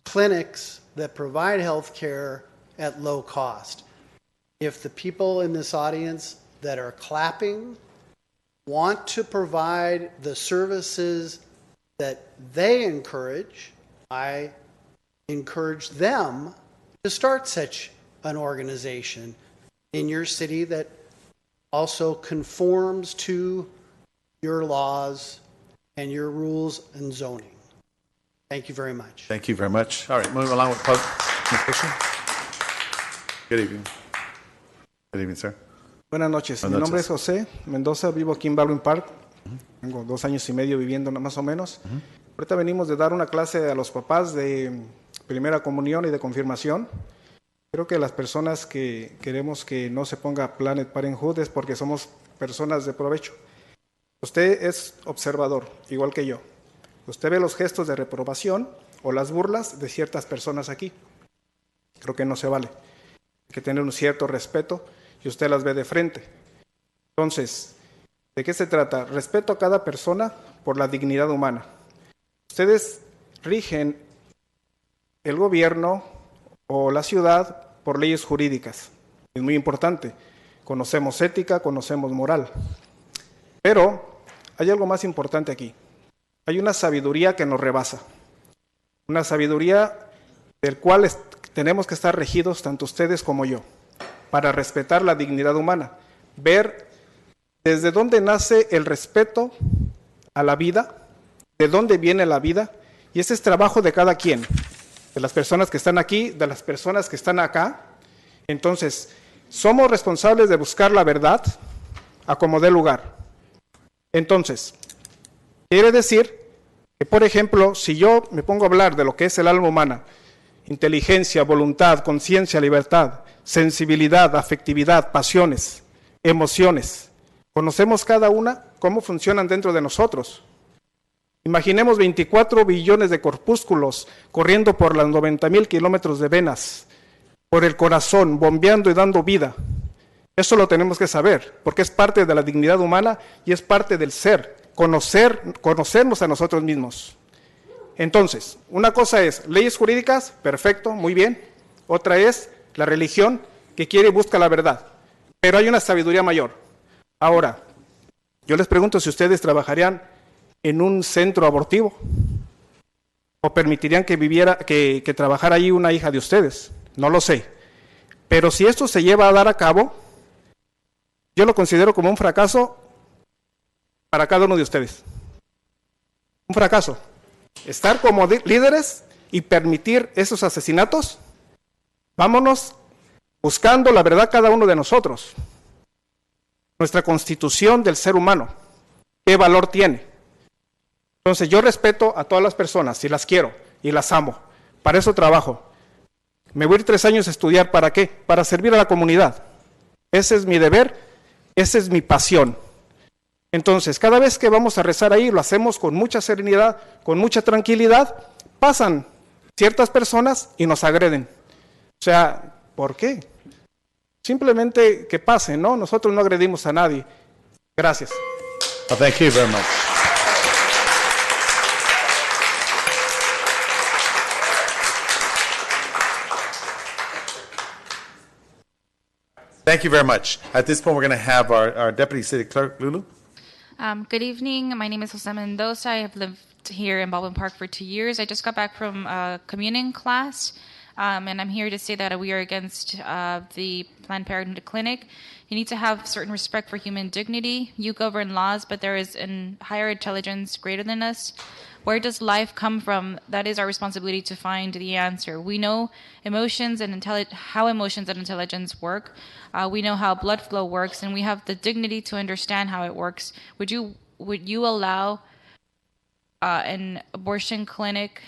clinics that provide health care at low cost. If the people in this audience that are clapping want to provide the services that they encourage, I encourage them to start such an organization in your city that also conforms to your laws and your rules and zoning. Thank you very much. Thank you very much. All right, moving along with public communication. Good evening. Good evening, sir. Buenas noches. Buenas Mi nombre noches. es José Mendoza, vivo aquí en Baldwin Park. Tengo 2 años y medio viviendo más o menos. Ahorita venimos de dar una clase a los papás de primera comunión y de confirmación. Creo que las personas que queremos que no se ponga Planet Parenthood es porque somos personas de provecho. Usted es observador, igual que yo. Usted ve los gestos de reprobación o las burlas de ciertas personas aquí. Creo que no se vale. Hay que tener un cierto respeto y usted las ve de frente. Entonces, ¿de qué se trata? Respeto a cada persona por la dignidad humana. Ustedes rigen el gobierno o la ciudad por leyes jurídicas. Es muy importante. Conocemos ética, conocemos moral. Pero hay algo más importante aquí. Hay una sabiduría que nos rebasa. Una sabiduría del cual tenemos que estar regidos tanto ustedes como yo, para respetar la dignidad humana. Ver desde dónde nace el respeto a la vida, de dónde viene la vida, y ese es trabajo de cada quien, de las personas que están aquí, de las personas que están acá. Entonces, somos responsables de buscar la verdad a como dé lugar. Entonces, quiere decir que, por ejemplo, si yo me pongo a hablar de lo que es el alma humana, inteligencia, voluntad, conciencia, libertad, sensibilidad, afectividad, pasiones, emociones, conocemos cada una cómo funcionan dentro de nosotros. Imaginemos 24 billones de corpúsculos corriendo por las 90,000 kilómetros de venas, por el corazón, bombeando y dando vida. Eso lo tenemos que saber, porque es parte de la dignidad humana y es parte del ser, conocernos a nosotros mismos. Entonces, una cosa es leyes jurídicas, perfecto, muy bien. Otra es la religión que quiere y busca la verdad. Pero hay una sabiduría mayor. Ahora, yo les pregunto si ustedes trabajarían en un centro abortivo o permitirían que trabajara ahí una hija de ustedes. No lo sé. Pero si esto se lleva a dar a cabo, yo lo considero como un fracaso para cada uno de ustedes. Un fracaso. Estar como líderes y permitir esos asesinatos. Vámonos buscando la verdad cada uno de nosotros. Nuestra constitución del ser humano. ¿Qué valor tiene? Entonces yo respeto a todas las personas y las quiero y las amo. Para eso trabajo. Me voy a ir 3 años a estudiar. ¿Para qué? Para servir a la comunidad. Ese es mi deber, esa es mi pasión. Entonces, cada vez que vamos a rezar ahí, lo hacemos con mucha serenidad, con mucha tranquilidad. Pasan ciertas personas y nos agreden. O sea, ¿por qué? Simplemente que pasen, ¿no? Nosotros no agredimos a nadie. Gracias. Well, thank you very much. Thank you very much. At this point, we're going to have our Deputy City Clerk, Lulu. Good evening. My name is Jose Mendoza. I have lived here in Baldwin Park for 2 years. I just got back from a communion class, and I'm here to say that we are against the Planned Parenthood clinic. You need to have certain respect for human dignity. You govern laws, but there is a higher intelligence greater than us. Where does life come from? That is our responsibility to find the answer. We know emotions and how emotions and intelligence work. We know how blood flow works, and we have the dignity to understand how it works. Would you allow an abortion clinic?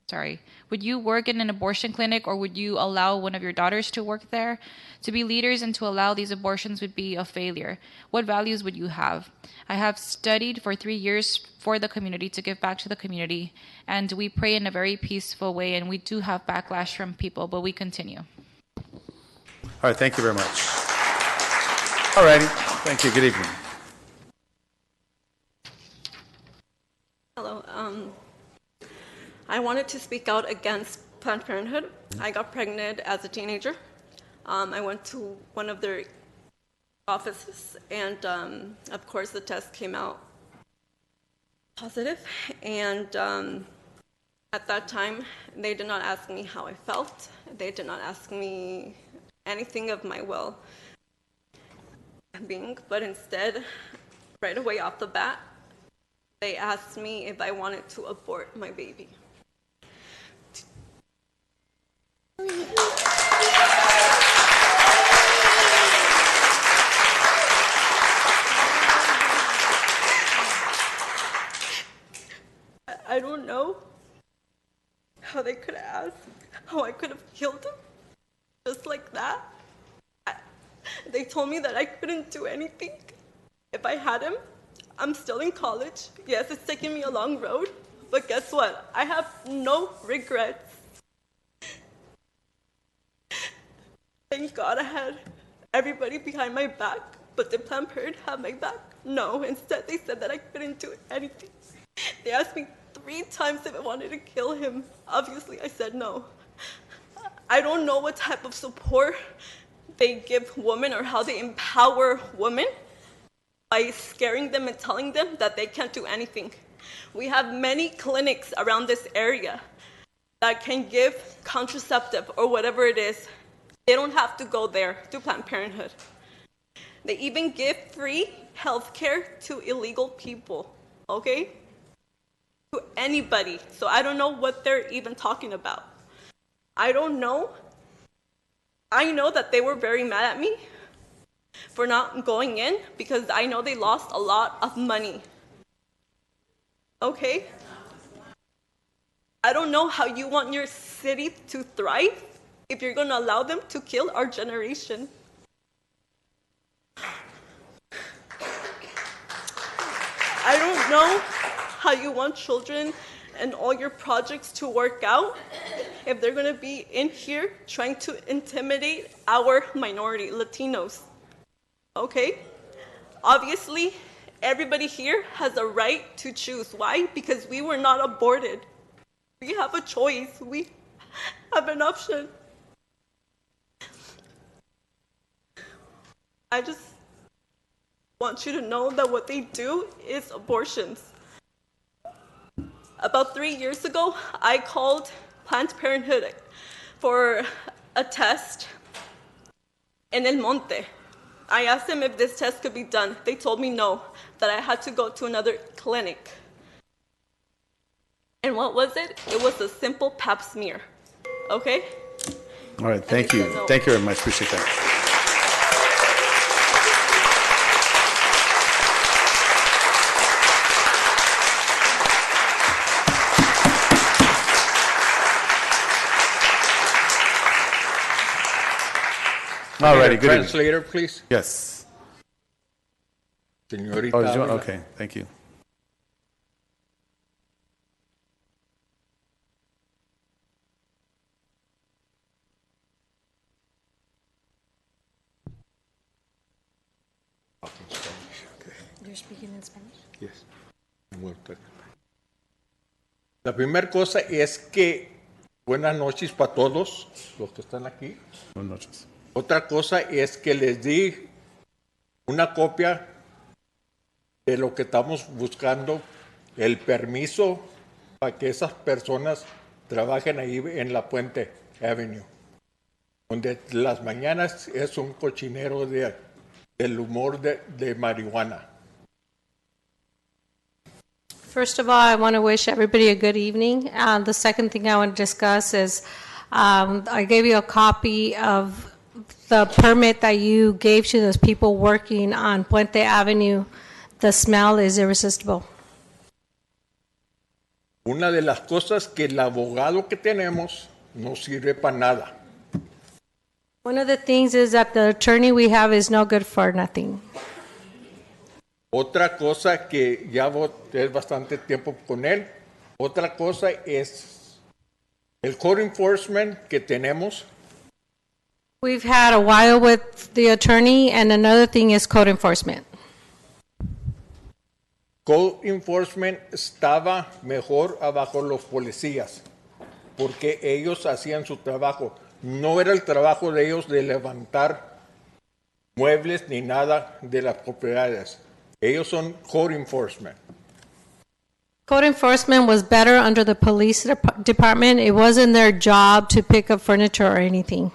Sorry. Would you work in an abortion clinic, or would you allow one of your daughters to work there? To be leaders and to allow these abortions would be a failure. What values would you have? I have studied for 3 years for the community to give back to the community, and we pray in a very peaceful way, and we do have backlash from people, but we continue. All right, thank you very much. All righty, thank you. Good evening. Hello. I wanted to speak out against Planned Parenthood. I got pregnant as a teenager. I went to one of their offices, and of course the test came out positive. And at that time, they did not ask me how I felt. They did not ask me anything of my well-being, but instead, right away off the bat, they asked me if I wanted to abort my baby. how they could ask how I could have killed him just like that. They told me that I couldn't do anything if I had him. I'm still in college. Yes, it's taken me a long road, but guess what? I have no regrets. Thank God I had everybody behind my back, but did Planned Parenthood have my back? No, instead they said that I couldn't do anything. They asked me 3 times if I wanted to kill him. Obviously, I said no. I don't know what type of support they give women or how they empower women by scaring them and telling them that they can't do anything. We have many clinics around this area that can give contraceptive or whatever it is. They don't have to go there to Planned Parenthood. They even give free health care to illegal people, okay? To anybody. So I don't know what they're even talking about. I don't know. I know that they were very mad at me for not going in because I know they lost a lot of money. Okay? I don't know how you want your city to thrive if you're going to allow them to kill our generation. I don't know how you want children and all your projects to work out if they're going to be in here trying to intimidate our minority, Latinos. Okay? Obviously, everybody here has a right to choose. Why? Because we were not aborted. We have a choice. We have an option. I just want you to know that what they do is abortions. About 3 years ago, I called Planned Parenthood for a test in El Monte. I asked them if this test could be done. They told me no, that I had to go to another clinic. And what was it? It was a simple pap smear. Okay? All right, thank you. No. Thank you very much. Appreciate that. All righty, good evening. Translator, please. Yes. Señorita. Oh, did you want- habla. okay, thank you. You're speaking in Spanish? Yes. La primera cosa es que buenas noches para todos los que están aquí. Buenas noches. Otra cosa es que les di una copia de lo que estamos buscando, el permiso para que esas personas trabajen ahí en la Puente Avenue, donde las mañanas es un cochinero del humor de marihuana. First of all, I want to wish everybody a good evening. The second thing I want to discuss is I gave you a copy of the permit that you gave to those people working on Puente Avenue. The smell is irresistible. Una de las cosas que el abogado que tenemos no sirve para nada. One of the things is that the attorney we have is no good for nothing. Otra cosa que ya es bastante tiempo con él, otra cosa es el code enforcement que tenemos. We've had a while with the attorney, and another thing is code enforcement. Code enforcement estaba mejor abajo los policías, porque ellos hacían su trabajo. No era el trabajo de ellos de levantar muebles ni nada de las propiedades. Ellos son code enforcement. Code enforcement was better under the police department. It wasn't their job to pick up furniture or anything.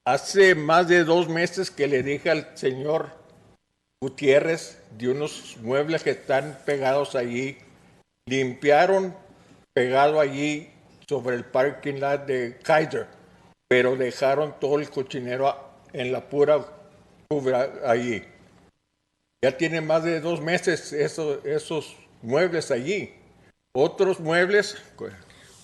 Hace más de 2 meses que le dije al señor Gutiérrez de unos muebles que están pegados allí, limpiaron pegado allí sobre el parking lot de Kaiser, pero dejaron todo el cochinero en la pura cubra allí. Ya tiene más de 2 meses esos muebles allí. Otros muebles,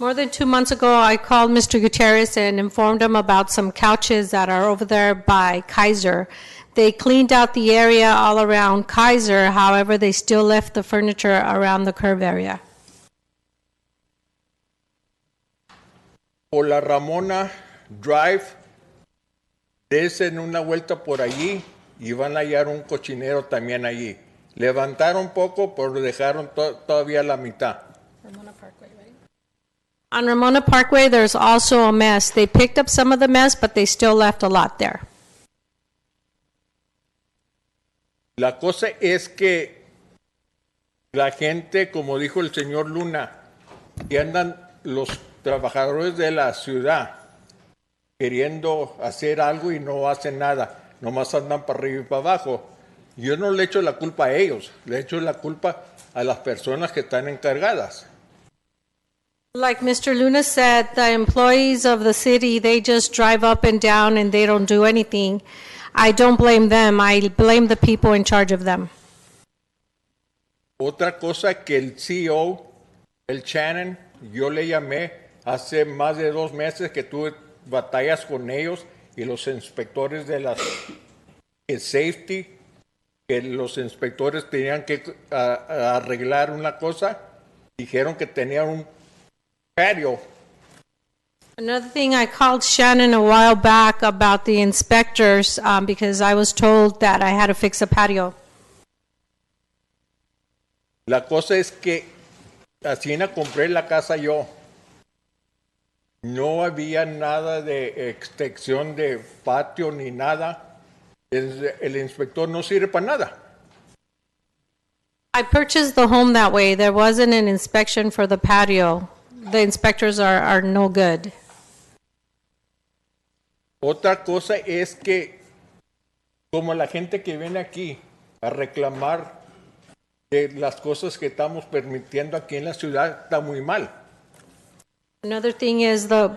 More than 2 months ago, I called Mr. Gutierrez and informed him about some couches that are over there by Kaiser. They cleaned out the area all around Kaiser, however, they still left the furniture around the curve area. Por la Ramona Drive, desen una vuelta por allí y van a hallar un cochinero también allí. Levantaron poco, pero dejaron todavía la mitad. On Ramona Parkway, there's also a mess. They picked up some of the mess, but they still left a lot there. La cosa es que la gente, como dijo el señor Luna, que andan los trabajadores de la ciudad queriendo hacer algo y no hacen nada, nomás andan para arriba y para abajo. Yo no le echo la culpa a ellos, le echo la culpa a las personas que están encargadas. Like Mr. Luna said, the employees of the city, they just drive up and down and they don't do anything. I don't blame them. I blame the people in charge of them. Otra cosa que el CEO, el Shannon, yo le llamé hace más de 2 meses que tuve batallas con ellos y los inspectores de las safety, que los inspectores tenían que arreglar una cosa, dijeron que tenían un patio. Another thing, I called Shannon a while back about the inspectors because I was told that I had to fix a patio. La cosa es que así compré la casa yo. No había nada de extensión de patio ni nada. El inspector no sirve para nada. I purchased the home that way. There wasn't an inspection for the patio. The inspectors are no good. Otra cosa es que, como la gente que viene aquí a reclamar de las cosas que estamos permitiendo aquí en la ciudad, está muy mal. Another thing is the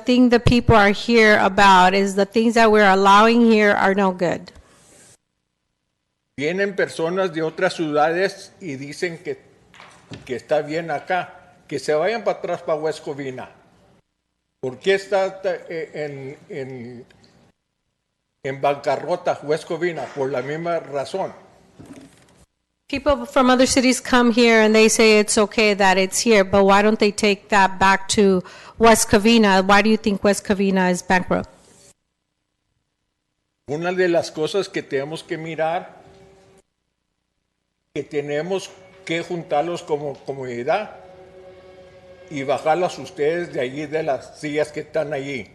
thing the people are here about is the things that we're allowing here are no good. Vienen personas de otras ciudades y dicen que está bien acá, que se vayan para atrás para West Covina. ¿Por qué está en bancarrota West Covina? Por la misma razón. People from other cities come here and they say it's okay that it's here, but why don't they take that back to West Covina? Why do you think West Covina is bankrupt? Una de las cosas que tenemos que mirar, que tenemos que juntarlos como comunidad y bajarlas ustedes de allí, de las sillas que están allí,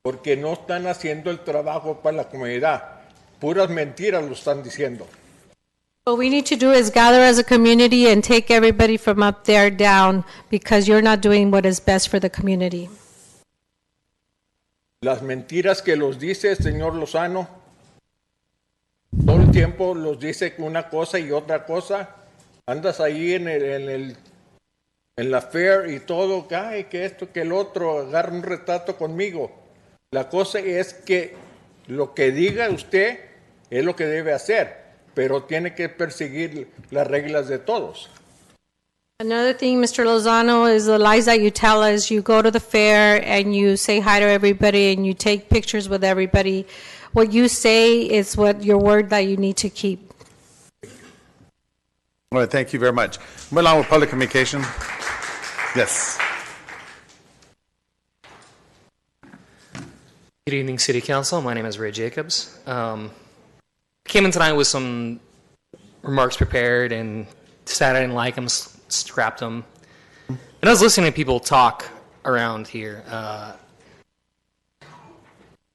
porque no están haciendo el trabajo para la comunidad. Puras mentiras lo están diciendo. What we need to do is gather as a community and take everybody from up there down because you're not doing what is best for the community. Las mentiras que los dice el señor Lozano, todo el tiempo los dice una cosa y otra cosa. Andas ahí en la fair y todo, ay, que esto, que el otro, agarra un retrato conmigo. La cosa es que lo que diga usted es lo que debe hacer, pero tiene que perseguir las reglas de todos. Another thing, Mr. Lozano, is the lies that you tell us. You go to the fair and you say hi to everybody and you take pictures with everybody. What you say is what your word that you need to keep. All right, thank you very much. Move along with public communication. Yes. Good evening, City Council. My name is Ray Jacobs. Came in tonight with some remarks prepared and decided I didn't like them, scrapped them. And I was listening to people talk around here.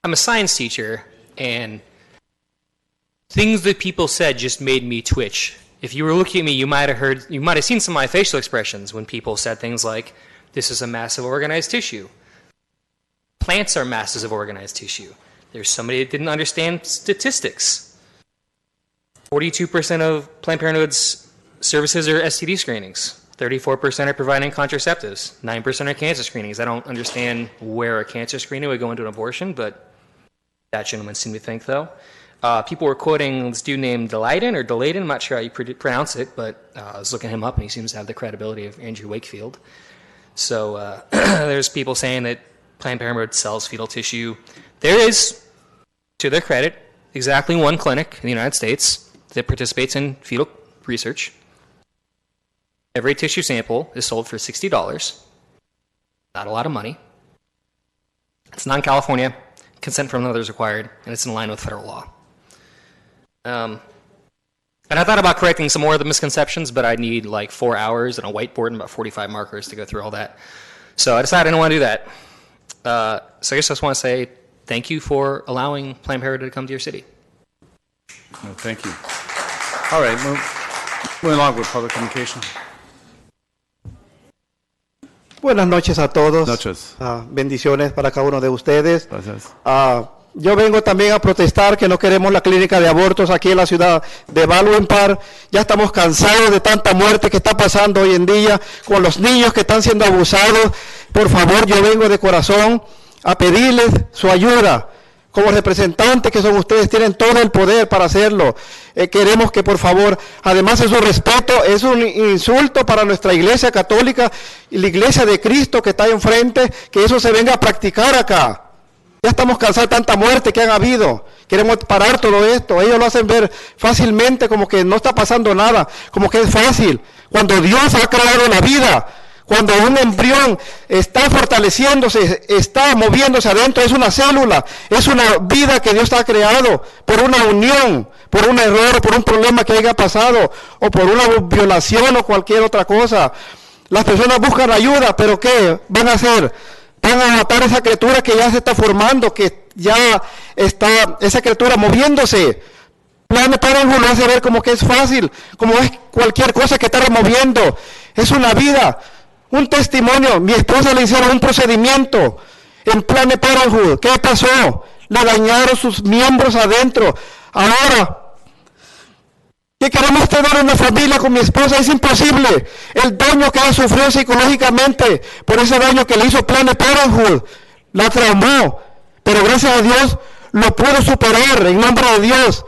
I'm a science teacher, and things that people said just made me twitch. If you were looking at me, you might have seen some of my facial expressions when people said things like, "This is a mass of organized tissue." Plants are masses of organized tissue. There's somebody that didn't understand statistics. 42% of Planned Parenthood's services are STD screenings. 34% are providing contraceptives. 9% are cancer screenings. I don't understand where a cancer screening would go into an abortion, but that gentleman seemed to think, though. People were quoting this dude named Deladen, I'm not sure how you pronounce it, but I was looking him up, and he seems to have the credibility of Andrew Wakefield. So there's people saying that Planned Parenthood sells fetal tissue. There is, to their credit, exactly one clinic in the United States that participates in fetal research. Every tissue sample is sold for $60. Not a lot of money. It's non-California. Consent from another is required, and it's in line with federal law. And I thought about correcting some more of the misconceptions, but I'd need like 4 hours and a whiteboard and about 45 markers to go through all that. So I decided I didn't want to do that. So I guess I just want to say thank you for allowing Planned Parenthood to come to your city. No, thank you. All right, moving along with public communication. Buenas noches a todos. Noches. Bendiciones para cada uno de ustedes. Gracias. Yo vengo también a protestar que no queremos la clínica de abortos aquí en la ciudad de Baldwin Park. Ya estamos cansados de tanta muerte que está pasando hoy en día con los niños que están siendo abusados. Por favor, yo vengo de corazón a pedirles su ayuda. Como representantes que son ustedes, tienen todo el poder para hacerlo. Queremos que, por favor, además es un respeto, es un insulto para nuestra iglesia católica y la iglesia de Cristo que está enfrente, que eso se venga a practicar acá. Ya estamos cansados de tanta muerte que han habido. Queremos parar todo esto. Ellos lo hacen ver fácilmente como que no está pasando nada, como que es fácil. Cuando Dios ha creado la vida, cuando un embrión está fortaleciéndose, está moviéndose adentro, es una célula, es una vida que Dios ha creado por una unión, por un error, por un problema que haya pasado, o por una violación o cualquier otra cosa. Las personas buscan ayuda, pero ¿qué van a hacer? Van a matar a esa criatura que ya se está formando, que ya está esa criatura moviéndose. Planned Parenthood lo hace ver como que es fácil, como es cualquier cosa que está removiendo. Es una vida. Un testimonio, mi esposa le hicieron un procedimiento en Planned Parenthood. ¿Qué pasó? Le dañaron sus miembros adentro. Ahora, ¿qué queremos tener una familia con mi esposa? Es imposible. El daño que ella sufrió psicológicamente por ese daño que le hizo Planned Parenthood, la traumó. Pero gracias a Dios lo pudo superar en nombre de Dios.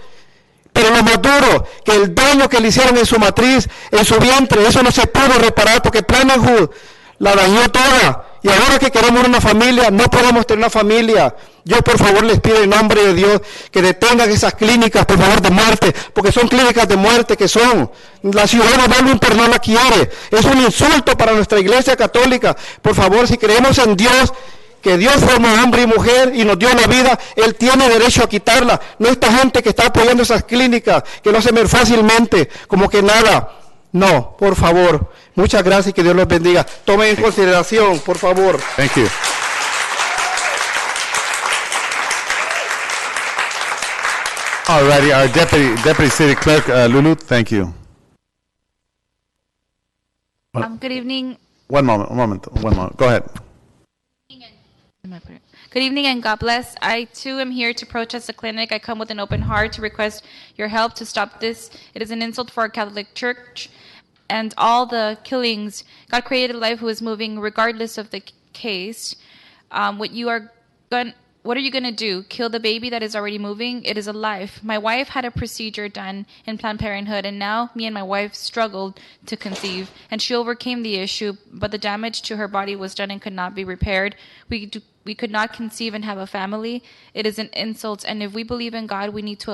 Pero lo más duro, que el daño que le hicieron en su matriz, en su vientre, eso no se pudo reparar porque Planned Parenthood la dañó toda. Y ahora que queremos una familia, no podemos tener una familia. Yo por favor les pido en nombre de Dios que detengan esas clínicas, por favor, de muerte, porque son clínicas de muerte que son. La ciudad de Baldwin no la quiere. Es un insulto para nuestra iglesia católica. Por favor, si creemos en Dios, que Dios formó hombre y mujer y nos dio la vida, Él tiene derecho a quitarla. No esta gente que está apoyando esas clínicas, que lo hacen ver fácilmente, como que nada. No, por favor. Muchas gracias y que Dios los bendiga. Tomen en consideración, por favor. Thank you. All righty, our deputy city clerk, Lulu, thank you. Good evening. One moment. Go ahead. Good evening and God bless. I too am here to protest the clinic. I come with an open heart to request your help to stop this. It is an insult for our Catholic Church and all the killings. God created life who is moving regardless of the case. What are you going to do? Kill the baby that is already moving? It is a life. My wife had a procedure done in Planned Parenthood, and now me and my wife struggled to conceive, and she overcame the issue, but the damage to her body was done and could not be repaired. We could not conceive and have a family. It is an insult, and if we believe in God, we need to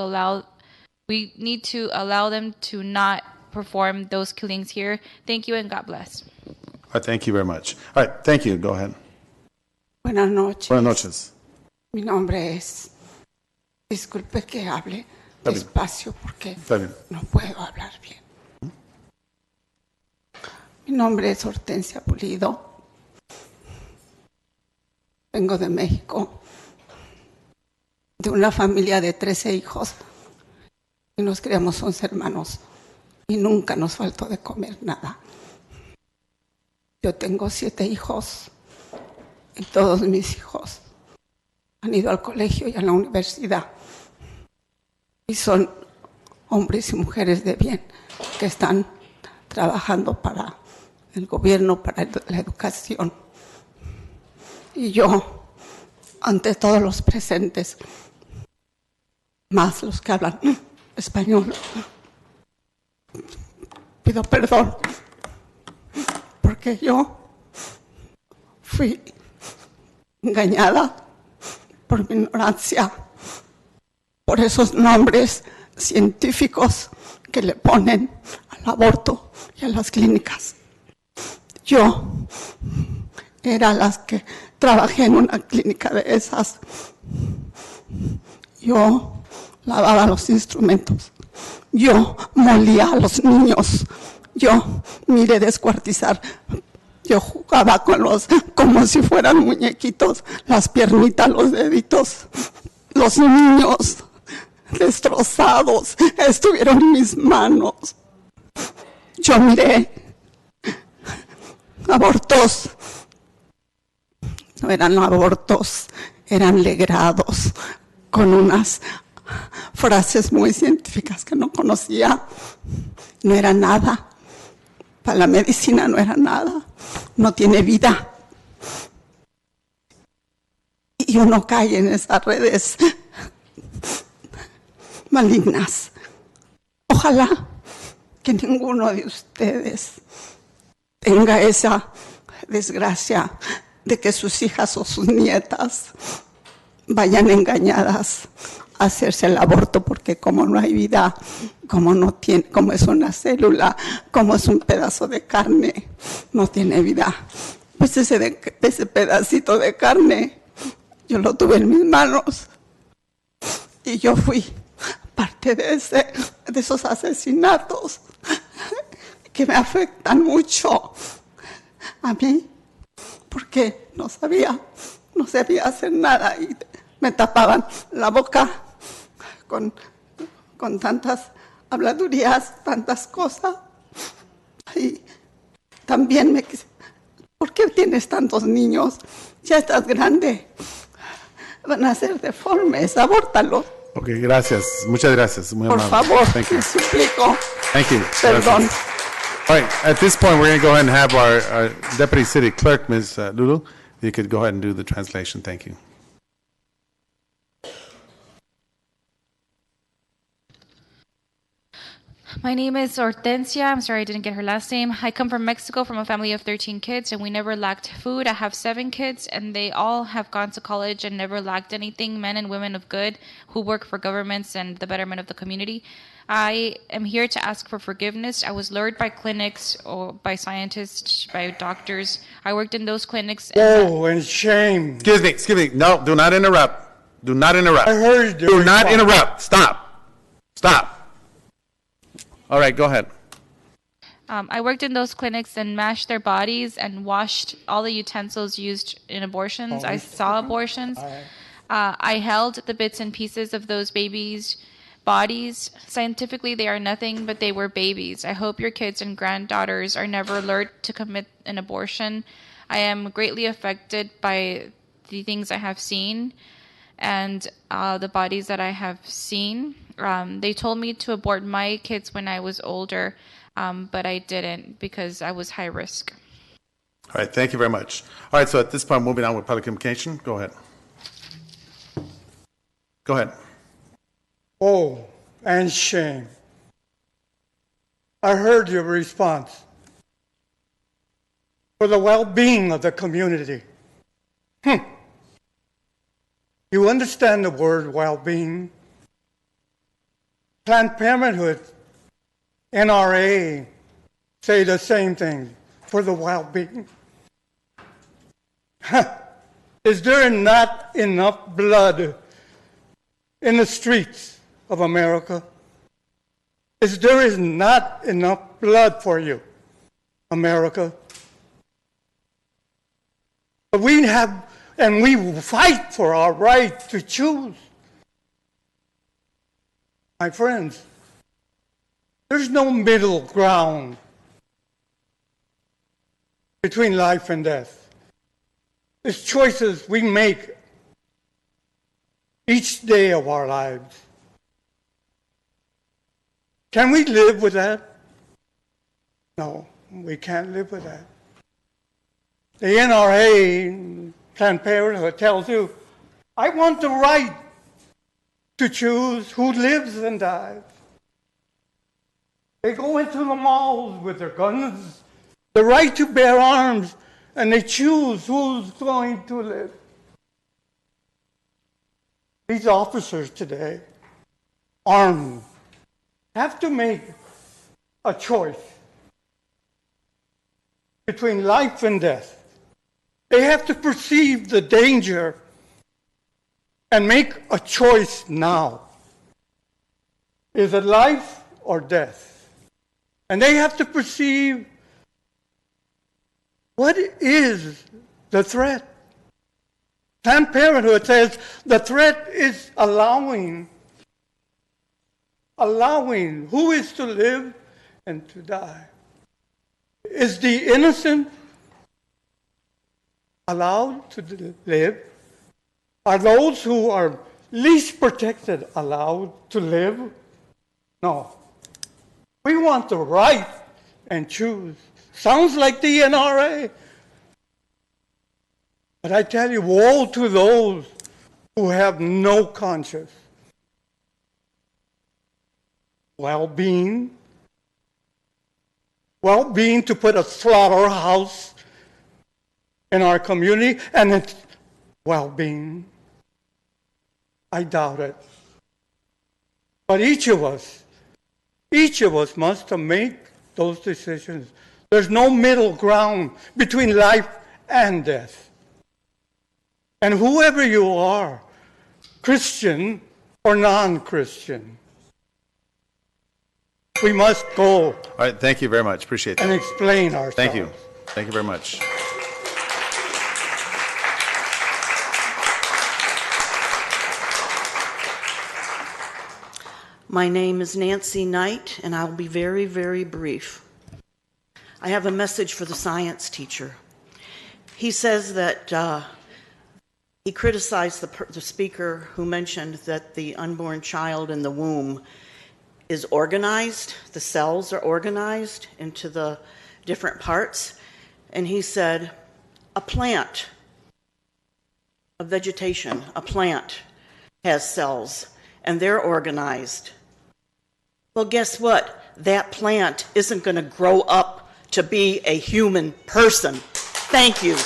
allow them to not perform those killings here. Thank you, and God bless. All right, thank you very much. All right, thank you. Go ahead. Buenas noches. Buenas noches. Mi nombre es, disculpe que hable despacio porque no puedo hablar bien. Mi nombre es Hortensia Pulido. Vengo de México, de una familia de 13 hijos y nos criamos 11 hermanos y nunca nos faltó de comer nada. Yo tengo 7 hijos y todos mis hijos han ido al colegio y a la universidad y son hombres y mujeres de bien que están trabajando para el gobierno, para la educación. Y yo, ante todos los presentes, más los que hablan español, pido perdón porque yo fui engañada por mi ignorancia, por esos nombres científicos que le ponen al aborto y a las clínicas. Yo era las que trabajé en una clínica de esas. Yo lavaba los instrumentos. Yo molía a los niños. Yo miré descuartizar. Yo jugaba con los como si fueran muñequitos, las piernitas, los deditos. Los niños destrozados estuvieron en mis manos. Yo miré abortos. No eran abortos, eran legrados con unas frases muy científicas que no conocía. No era nada. Para la medicina no era nada. No tiene vida. Y uno cae en esas redes malignas. Ojalá que ninguno de ustedes tenga esa desgracia de que sus hijas o sus nietas vayan engañadas a hacerse el aborto, porque como no hay vida, como no tiene, como es una célula, como es un pedazo de carne, no tiene vida. Pues ese pedacito de carne, yo lo tuve en mis manos y yo fui parte de esos asesinatos que me afectan mucho a mí, porque no sabía hacer nada y me tapaban la boca con tantas habladurías, tantas cosas. Y también ¿por qué tienes tantos niños? Ya estás grande, van a ser deformes, abórtalos. Ok, gracias. Muchas gracias. Muy Por amable. favor, Thank you. te suplico. Thank you. Perdón. Gracias. All right, at this point, we're going to go ahead and have our Deputy City Clerk, Ms. Lulu. You could go ahead and do the translation. Thank you. My name is Hortensia. I'm sorry I didn't get her last name. I come from Mexico from a family of 13 kids, and we never lacked food. I have 7 kids, and they all have gone to college and never lacked anything, men and women of good who work for governments and the betterment of the community. I am here to ask for forgiveness. I was lured by clinics or by scientists, by doctors. I worked in those clinics. And shame. Excuse me. No, do not interrupt. Do not interrupt. I heard Do not interrupt. Stop. Stop. All right, go ahead. I worked in those clinics and mashed their bodies and washed all the utensils used in abortions. I saw abortions. I held the bits and pieces of those babies' bodies. Scientifically, they are nothing, but they were babies. I hope your kids and granddaughters are never lured to commit an abortion. I am greatly affected by the things I have seen and the bodies that I have seen. They told me to abort my kids when I was older, but I didn't because I was high risk. All right, thank you very much. All right, so at this point, moving on with public communication. Go ahead. Go ahead. Oh, and shame. I heard your response. For the well-being of the community. You understand the word well-being? Planned Parenthood, NRA, say the same thing for the well-being. Is there not enough blood in the streets of America? There is not enough blood for you, America. But we have, and we will fight for our right to choose. My friends, there's no middle ground between life and death. It's choices we make each day of our lives. Can we live with that? No, we can't live with that. The NRA, Planned Parenthood, tells you, I want the right to choose who lives and dies. They go into the malls with their guns, the right to bear arms and they choose who's going to live. These officers today, armed, have to make a choice between life and death. They have to perceive the danger and make a choice now. Is it life or death? And they have to perceive what is the threat. Planned Parenthood says the threat is allowing who is to live and to die. Is the innocent allowed to live? Are those who are least protected allowed to live? No. We want the right and choose. Sounds like the NRA. But I tell you, woe to those who have no conscience. Well-being to put a slaughterhouse in our community, and it's well-being. I doubt it. But each of us must make those decisions. There's no middle ground between life and death. And whoever you are, Christian or non-Christian, we must go. All right, thank you very much. Appreciate that. And explain ourselves. Thank you. Thank you very much. My name is Nancy Knight, and I'll be very, very brief. I have a message for the science teacher. He says that he criticized the speaker who mentioned that the unborn child in the womb is organized, the cells are organized into the different parts. And he said, a plant, a vegetation, a plant has cells, and they're organized. Well, guess what? That plant isn't going to grow up to be a human person. Thank you.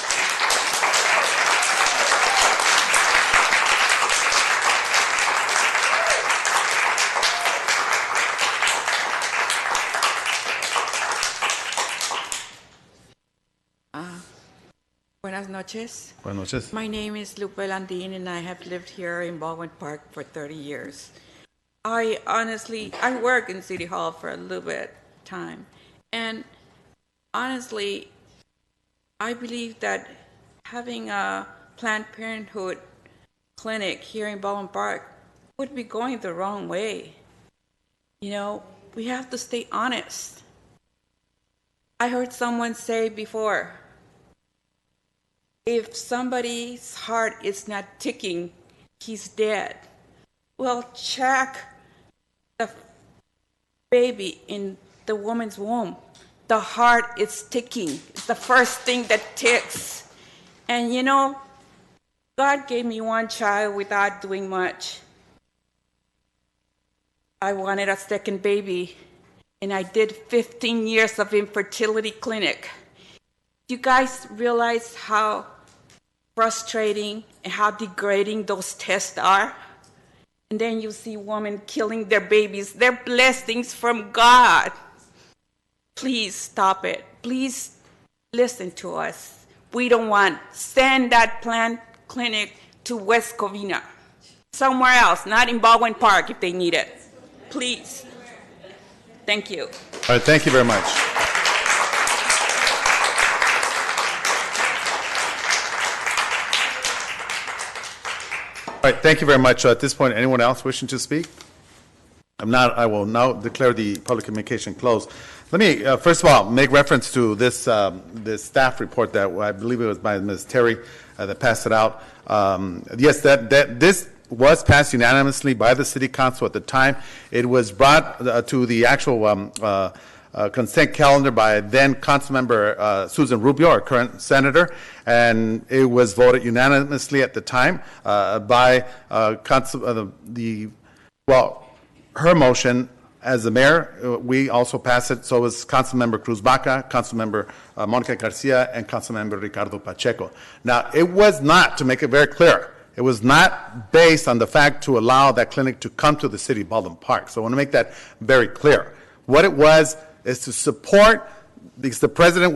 Buenas noches. Buenas noches. My name is Lupe Landin, and I have lived here in Baldwin Park for 30 years. I work in City Hall for a little bit time, and honestly, I believe that having a Planned Parenthood clinic here in Baldwin Park would be going the wrong way. You know, we have to stay honest. I heard someone say before, if somebody's heart is not ticking, he's dead. Well, check the baby in the woman's womb. The heart is ticking. It's the first thing that ticks. And you know, God gave me one child without doing much. I wanted a second baby, and I did 15 years of infertility clinic. You guys realize how frustrating and how degrading those tests are? And then you see women killing their babies. They're blessings from God. Please stop it. Please listen to us. We don't want, send that Planned clinic to West Covina. Somewhere else, not in Baldwin Park if they need it. Please. Thank you. All right, thank you very much. All right, thank you very much. At this point, anyone else wishing to speak? If not, I will now declare the public communication closed. Let me, first of all, make reference to this this staff report that I believe it was by Ms. Terry that passed it out. Yes, this was passed unanimously by the City Council at the time. It was brought to the actual consent calendar by then Councilmember Susan Rubio, our current senator, and it was voted unanimously at the time by her motion as the mayor, we also passed it. So was Councilmember Cruz Baca, Councilmember Monica Garcia, and Councilmember Ricardo Pacheco. Now, it was not, to make it very clear, it was not based on the fact to allow that clinic to come to the city of Baldwin Park. So I want to make that very clear. What it was is to support, because the President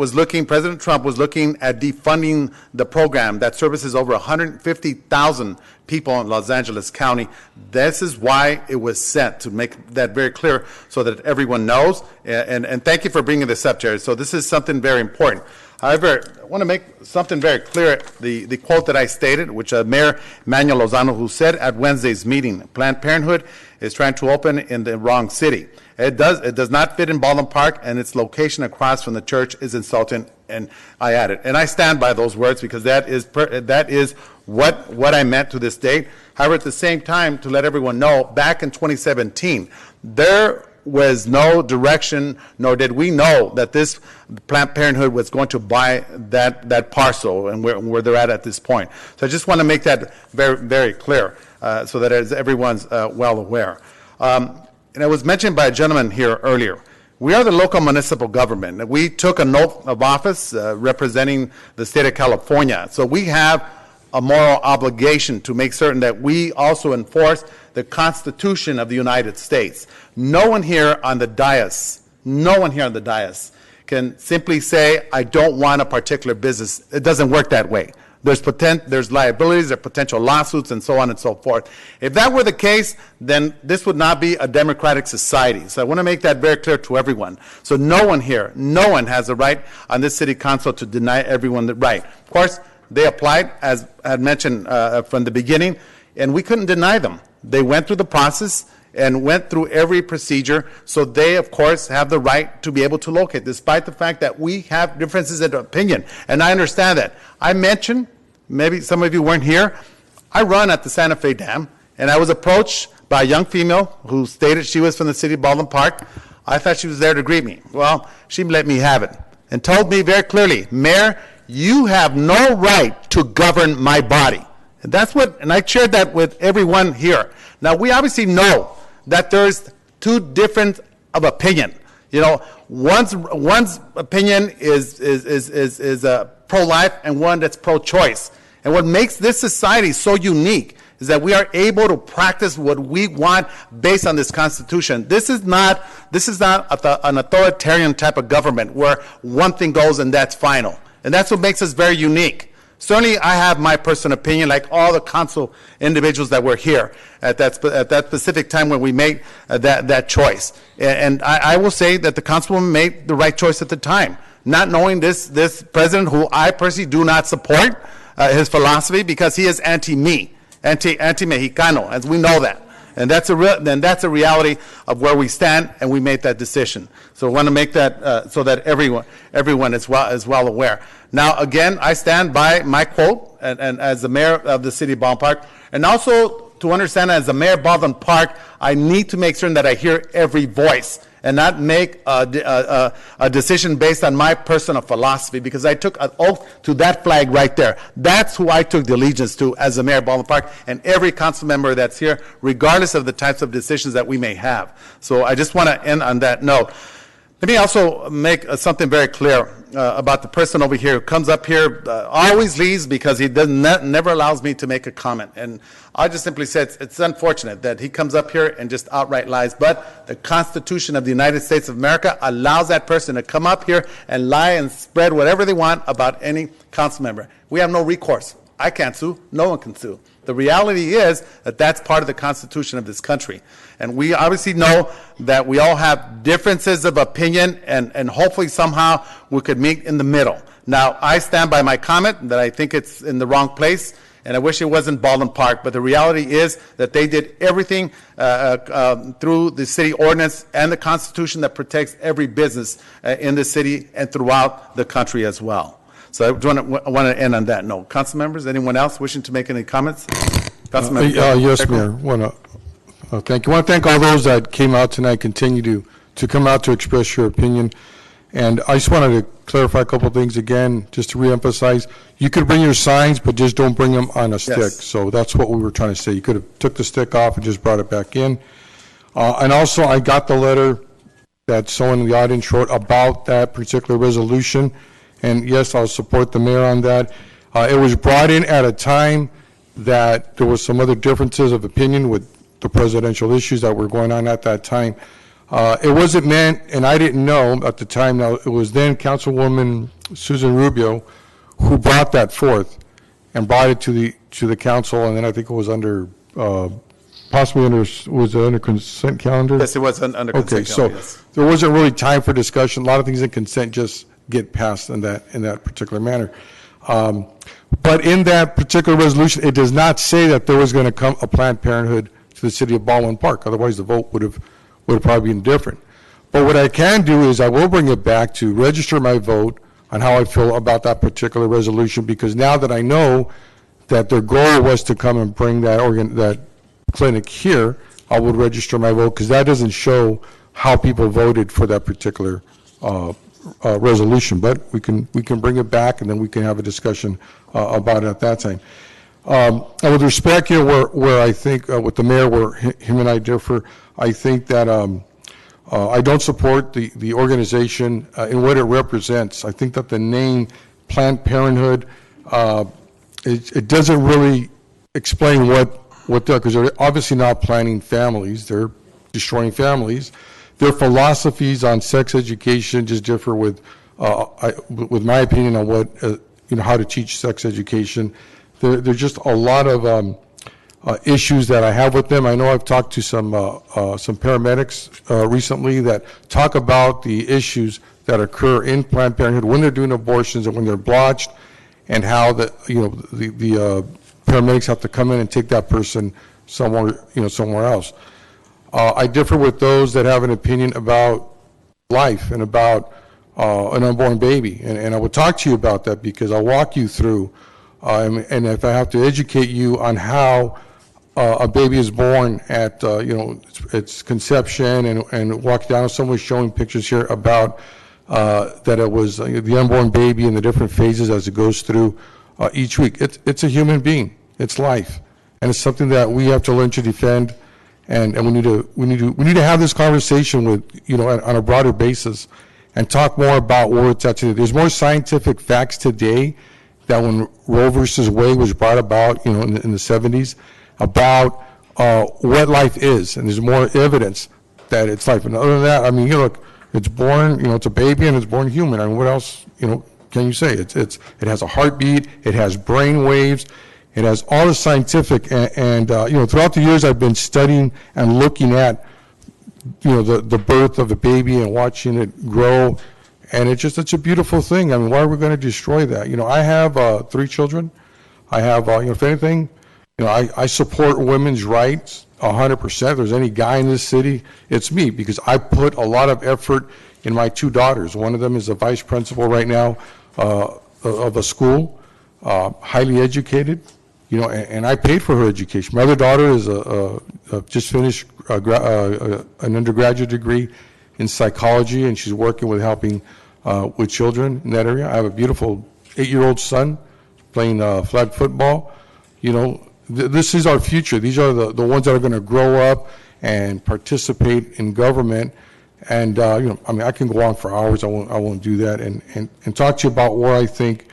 Trump was looking at defunding the program that services over 150,000 people in Los Angeles County. This is why it was sent, to make that very clear so that everyone knows. And thank you for bringing this up, Jerry. So this is something very important. However, I want to make something very clear. The quote that I stated, which Mayor Manuel Lozano, who said at Wednesday's meeting, Planned Parenthood is trying to open in the wrong city. It does not fit in Baldwin Park, and its location across from the church is insulting, and I added. And I stand by those words because that is what I meant to this date. However, at the same time, to let everyone know, back in 2017, there was no direction, nor did we know that this Planned Parenthood was going to buy that parcel and where they're at this point. So I just want to make that very, very clear so that everyone's well aware. And it was mentioned by a gentleman here earlier. We are the local municipal government. We took an oath of office representing the state of California. So we have a moral obligation to make certain that we also enforce the Constitution of the United States. No one here on the dais can simply say, I don't want a particular business. It doesn't work that way. There's liabilities, there are potential lawsuits, and so on and so forth. If that were the case, then this would not be a democratic society. So I want to make that very clear to everyone. So no one has the right on this city council to deny everyone the right. Of course, they applied, as I had mentioned from the beginning, and we couldn't deny them. They went through the process and went through every procedure, so they, of course, have the right to be able to locate, despite the fact that we have differences in opinion. And I understand that. I mentioned, maybe some of you weren't here, I run at the Santa Fe Dam, and I was approached by a young female who stated she was from the city of Baldwin Park. I thought she was there to greet me. Well, she let me have it and told me very clearly, Mayor, you have no right to govern my body. And I shared that with everyone here. Now, we obviously know that there's two different of opinion. You know, one's opinion is pro-life and one that's pro-choice. And what makes this society so unique is that we are able to practice what we want based on this Constitution. This is not an authoritarian type of government where one thing goes and that's final. And that's what makes us very unique. Certainly, I have my personal opinion, like all the council individuals that were here at that specific time when we made that choice. And I will say that the councilwoman made the right choice at the time, not knowing this president, who I personally do not support his philosophy because he is anti-me, anti-Mexicano, as we know that. And that's a reality of where we stand, and we made that decision. So I want to make that so that everyone is well aware. Now, again, I stand by my quote, and as the mayor of the city of Baldwin Park, and also to understand as the mayor of Baldwin Park, I need to make certain that I hear every voice and not make a decision based on my personal philosophy, because I took an oath to that flag right there. That's who I took the allegiance to as the mayor of Baldwin Park, and every council member that's here, regardless of the types of decisions that we may have. So I just want to end on that note. Let me also make something very clear about the person over here who comes up here, always leaves because he never allows me to make a comment. And I just simply say it's unfortunate that he comes up here and just outright lies. But the Constitution of the United States of America allows that person to come up here and lie and spread whatever they want about any council member. We have no recourse. I can't sue. No one can sue. The reality is that that's part of the Constitution of this country. And we obviously know that we all have differences of opinion, and hopefully somehow we could meet in the middle. Now, I stand by my comment that I think it's in the wrong place, and I wish it wasn't Baldwin Park. But the reality is that they did everything through the city ordinance and the Constitution that protects every business in the city and throughout the country as well. So I want to end on that note. Council members, anyone else wishing to make any comments? Yes, Mayor. Thank you. I want to thank all those that came out tonight, continue to come out to express your opinion. And I just wanted to clarify a couple of things again, just to reemphasize. You could bring your signs, but just don't bring them on a stick. So that's what we were trying to say. You could have took the stick off and just brought it back in. And also, I got the letter that someone in the audience wrote about that particular resolution. And yes, I'll support the mayor on that. It was brought in at a time that there was some other differences of opinion with the presidential issues that were going on at that time. It wasn't meant, and I didn't know at the time, now it was then Councilwoman Susan Rubio who brought that forth and brought it to the council, and then I think it was under, possibly under, was it under consent calendar? Yes, it was under consent calendar, yes. So there wasn't really time for discussion. A lot of things in consent just get passed in that particular manner. But in that particular resolution, it does not say that there was going to come a Planned Parenthood to the city of Baldwin Park. Otherwise, the vote would have probably been different. But what I can do is I will bring it back to register my vote on how I feel about that particular resolution, because now that I know that their goal was to come and bring that clinic here, I would register my vote, because that doesn't show how people voted for that particular resolution. But we can bring it back, and then we can have a discussion about it at that time. And with respect here, where I think with the mayor, where him and I differ, I think that I don't support the organization in what it represents. I think that the name Planned Parenthood, it doesn't really explain what they're, because they're obviously not planning families, they're destroying families. Their philosophies on sex education just differ with my opinion on what, how to teach sex education. There's just a lot of issues that I have with them. I know I've talked to some paramedics recently that talk about the issues that occur in Planned Parenthood when they're doing abortions and when they're blotched, and how the paramedics have to come in and take that person somewhere else. I differ with those that have an opinion about life and about an unborn baby, and I will talk to you about that, because I'll walk you through, and if I have to educate you on how a baby is born at its conception, and walk down, someone was showing pictures here about that it was the unborn baby and the different phases as it goes through each week. It's a human being, it's life, and it's something that we have to learn to defend. And we need to have this conversation with, on a broader basis, and talk more about where it's at today. There's more scientific facts today that when Roe versus Wade was brought about, in the 70s, about what life is, and there's more evidence that it's life. And other than that, I mean, look, it's born, it's a baby and it's born human. I mean, what else, can you say? It has a heartbeat, it has brain waves. It has all the scientific, and throughout the years I've been studying and looking at, the birth of a baby and watching it grow, and it's a beautiful thing. I mean, why are we going to destroy that? I have 3 children. I have, if anything, I support women's rights 100%. If there's any guy in this city, it's me, because I put a lot of effort in my 2 daughters. One of them is a vice principal right now of a school, highly educated. And I paid for her education. My other daughter is just finished an undergraduate degree in psychology, and she's working with helping with children in that area. I have a beautiful 8-year-old son playing flag football. This is our future. These are the ones that are going to grow up and participate in government. And I mean, I can go on for hours. I won't do that. And talk to you about where I think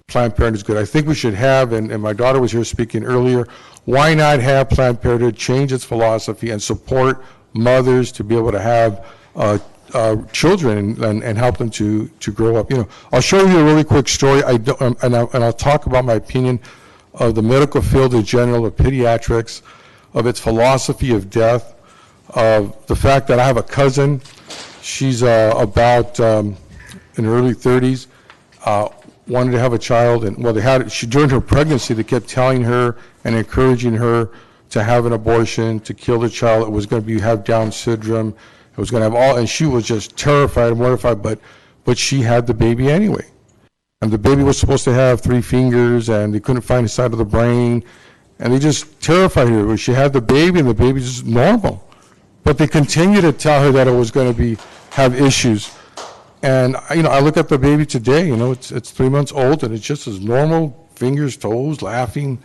Planned Parenthood is good. I think we should have, and my daughter was here speaking earlier, why not have Planned Parenthood change its philosophy and support mothers to be able to have children and help them to grow up. I'll show you a really quick story, and I'll talk about my opinion of the medical field in general, of pediatrics, of its philosophy of death, of the fact that I have a cousin, she's about in her early 30s, wanted to have a child, and during her pregnancy, they kept telling her and encouraging her to have an abortion, to kill the child. It was going to have Down syndrome. It was going to have and she was just terrified and mortified, but she had the baby anyway. And the baby was supposed to have 3 fingers, and they couldn't find the side of the brain, and they just terrified her. She had the baby, and the baby's just normal. But they continued to tell her that it was going to have issues. And, I look at the baby today, it's 3 months old, and it's just as normal, fingers, toes, laughing,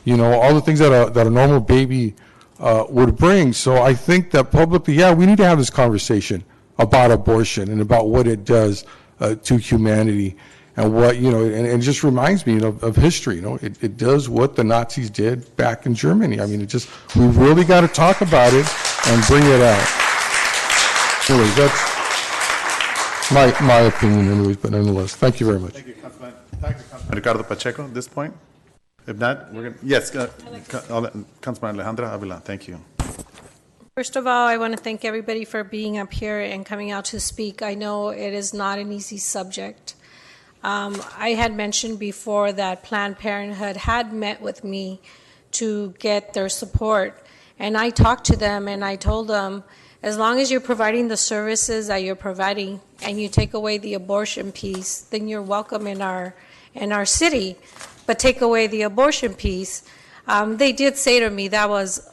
all the things that a normal baby would bring. So I think that publicly, yeah, we need to have this conversation about abortion and about what it does to humanity. And what, and it just reminds me, of history. It does what the Nazis did back in Germany. I mean, we really got to talk about it and bring it out. Anyways, that's my opinion, anyways, but nonetheless, thank you very much. Thank you, Councilman. Ricardo Pacheco, at this point? If not, we're going to, yes, Councilman Alejandra Avila, thank you. First of all, I want to thank everybody for being up here and coming out to speak. I know it is not an easy subject. I had mentioned before that Planned Parenthood had met with me to get their support. And I talked to them and I told them, as long as you're providing the services that you're providing and you take away the abortion piece, then you're welcome in our city. But take away the abortion piece, they did say to me that was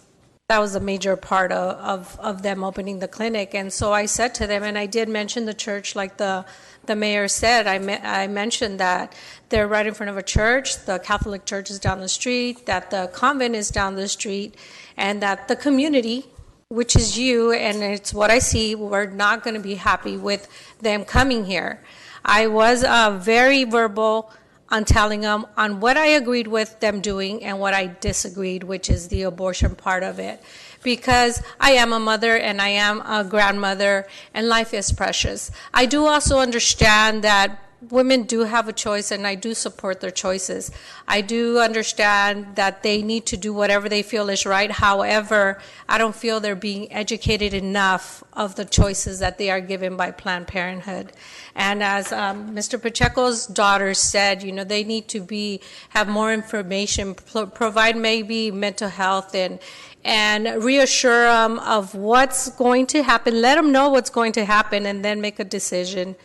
a major part of them opening the clinic. And so I said to them, and I did mention the church like the mayor said, I mentioned that they're right in front of a church, the Catholic church is down the street, that the convent is down the street, and that the community, which is you, and it's what I see, we're not going to be happy with them coming here. I was very verbal on telling them on what I agreed with them doing and what I disagreed, which is the abortion part of it. Because I am a mother and I am a grandmother and life is precious. I do also understand that women do have a choice and I do support their choices. I do understand that they need to do whatever they feel is right. However, I don't feel they're being educated enough of the choices that they are given by Planned Parenthood. And as Mr. Pacheco's daughter said, they need to have more information, provide maybe mental health and reassure them of what's going to happen. Let them know what's going to happen and then make a decision,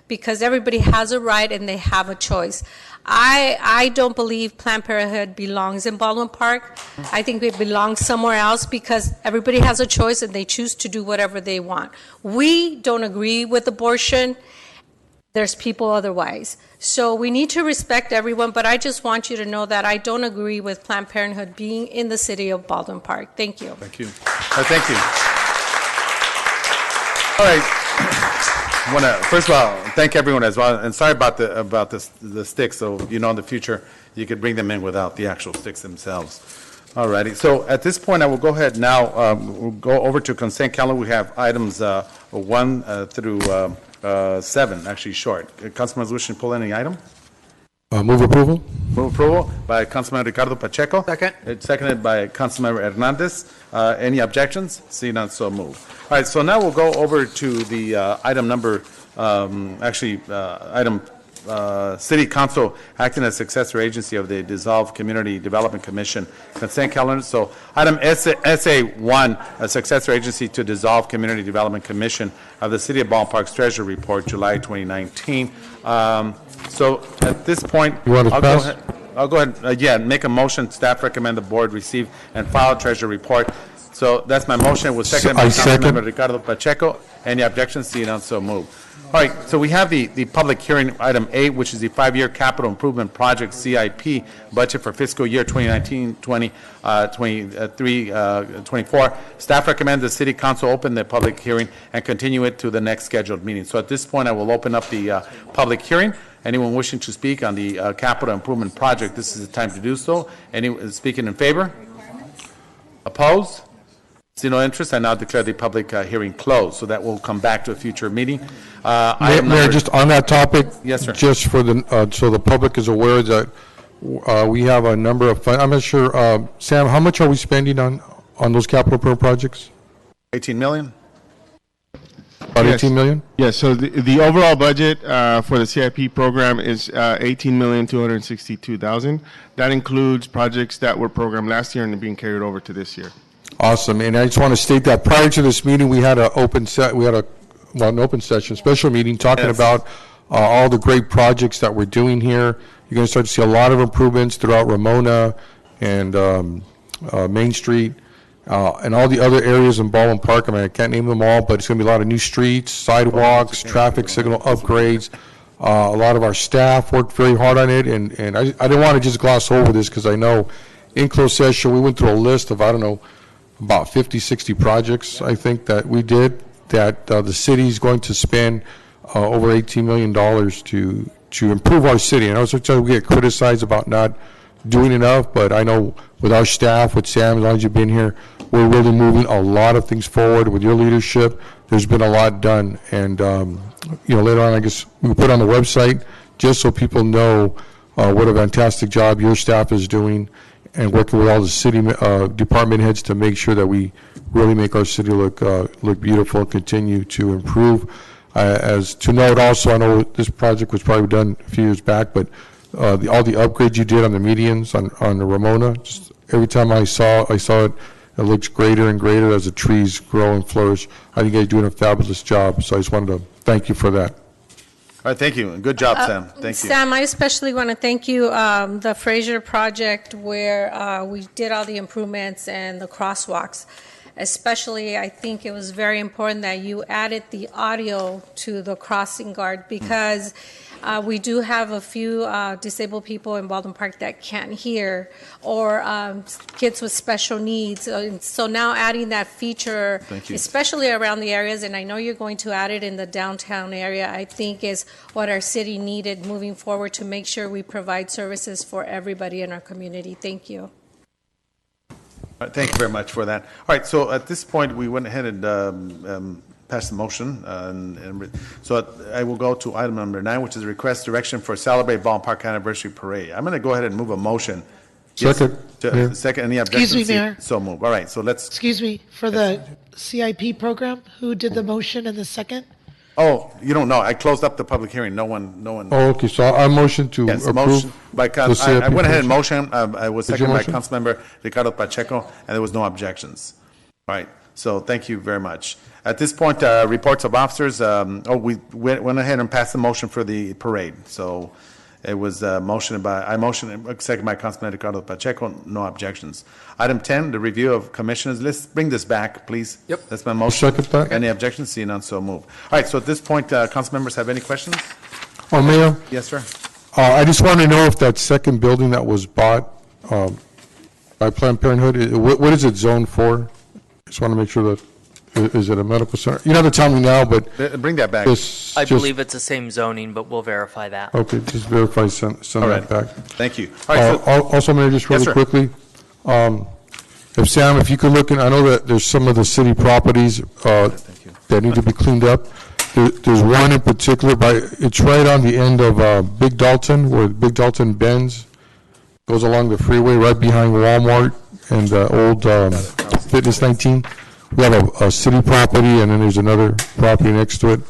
because everybody has a right and they have a choice. I don't believe Planned Parenthood belongs in Baldwin Park. I think it belongs somewhere else because everybody has a choice and they choose to do whatever they want. We don't agree with abortion. There's people otherwise. So we need to respect everyone, but I just want you to know that I don't agree with Planned Parenthood being in the city of Baldwin Park. Thank you. Thank you. Thank you. All right. I want to, first of all, thank everyone as well, and sorry about the sticks, so in the future you could bring them in without the actual sticks themselves. All righty, so at this point I will go ahead now, we'll go over to consent calendar. We have items 1 through 7, actually short. Councilman wishing to pull any item? Move approval. Move approval by Councilman Ricardo Pacheco. Second. It's seconded by Councilman Hernandez. Any objections? Seeing none, so move. All right, so now we'll go over to the item number, item City Council acting as successor agency of the dissolved Community Development Commission consent calendar. So item SA1, a successor agency to dissolve Community Development Commission of the City of Baldwin Park's Treasury Report, July 2019. So at this point, I'll go ahead, make a motion. Staff recommend the board receive and file Treasury Report. So that's my motion. With second by Councilmember Ricardo Pacheco. Any objections? Seeing none, so move. All right, so we have the public hearing, item 8, which is the 5-year capital improvement project CIP budget for fiscal year 2019-20, 23-24. Staff recommends the City Council open the public hearing and continue it to the next scheduled meeting. So at this point, I will open up the public hearing. Anyone wishing to speak on the capital improvement project, this is the time to do so. Anyone speaking in favor? Opposed? See no interest. I now declare the public hearing closed. So that will come back to a future meeting. Mayor, just on that topic. Yes, sir. Just for so the public is aware that we have a number of funds. I'm not sure, Sam, how much are we spending on those capital improvement projects? 18 million. About 18 million? Yes. So the overall budget for the CIP program is 18,262,000. That includes projects that were programmed last year and are being carried over to this year. Awesome, and I just want to state that prior to this meeting, we had an open session, special meeting, talking about all the great projects that we're doing here. You're going to start to see a lot of improvements throughout Ramona and Main Street and all the other areas in Baldwin Park. I mean, I can't name them all, but it's going to be a lot of new streets, sidewalks, traffic signal upgrades. A lot of our staff worked very hard on it, and I didn't want to just gloss over this because I know in closed session we went through a list of, I don't know, about 50, 60 projects, I think, that we did, that the city's going to spend over $18 million to improve our city. And I was trying to get criticized about not doing enough, but I know with our staff, with Sam, as long as you've been here, we're really moving a lot of things forward with your leadership. There's been a lot done. And, later on, I guess we put on the website just so people know what a fantastic job your staff is doing and working with all the city department heads to make sure that we really make our city look beautiful and continue to improve. As to note also, I know this project was probably done a few years back, but all the upgrades you did on the medians on the Ramona, just every time I saw it, it looks greater and greater as the trees grow and flourish. I think you guys are doing a fabulous job, so I just wanted to thank you for that. All right, thank you. Good job, Sam. Thank you. Sam, I especially want to thank you, the Fraser project where we did all the improvements and the crosswalks. Especially, I think it was very important that you added the audio to the crossing guard because we do have a few disabled people in Baldwin Park that can't hear or kids with special needs. So now adding that feature, especially around the areas, and I know you're going to add it in the downtown area, I think is what our city needed moving forward to make sure we provide services for everybody in our community. Thank you. All right, thank you very much for that. All right, so at this point, we went ahead and passed the motion. So I will go to item number 9, which is a request direction for Celebrate Baldwin Park Anniversary Parade. I'm going to go ahead and move a motion. Second. Second, any objections? Excuse me, Mayor. So move. All right, so let's. Excuse me, for the CIP program, who did the motion and the second? Oh, you don't know. I closed up the public hearing. No one. Oh, okay, so I motion to Yes, approve. motion by I went ahead and motion. I was Did you seconded by motion? Councilmember Ricardo Pacheco, and there was no objections. All right, so thank you very much. At this point, reports of officers. We went ahead and passed the motion for the parade. So it was second by Councilman Ricardo Pacheco. No objections. Item 10, the review of commissioners. Let's bring this back, please. Yep. That's my motion. Second that. Any objections? Seeing none, so move. All right. So at this point, council members have any questions? Oh, Mayor? Yes, sir. I just want to know if that second building that was bought by Planned Parenthood, what is it zoned for? Just want to make sure that, is it a medical center? You don't have to tell me now, but. Bring that back. I believe it's the same zoning, but we'll verify that. Okay, just verify, send that back. Thank you. All right, Also, Mayor, just really quickly, if Sam, if you could look in, I know that there's some of the city properties that need to be cleaned up. There's one in particular, it's right on the end of Big Dalton, where Big Dalton bends, goes along the freeway right behind Walmart and the old Fitness 19. We have a city property, and then there's another property next to it.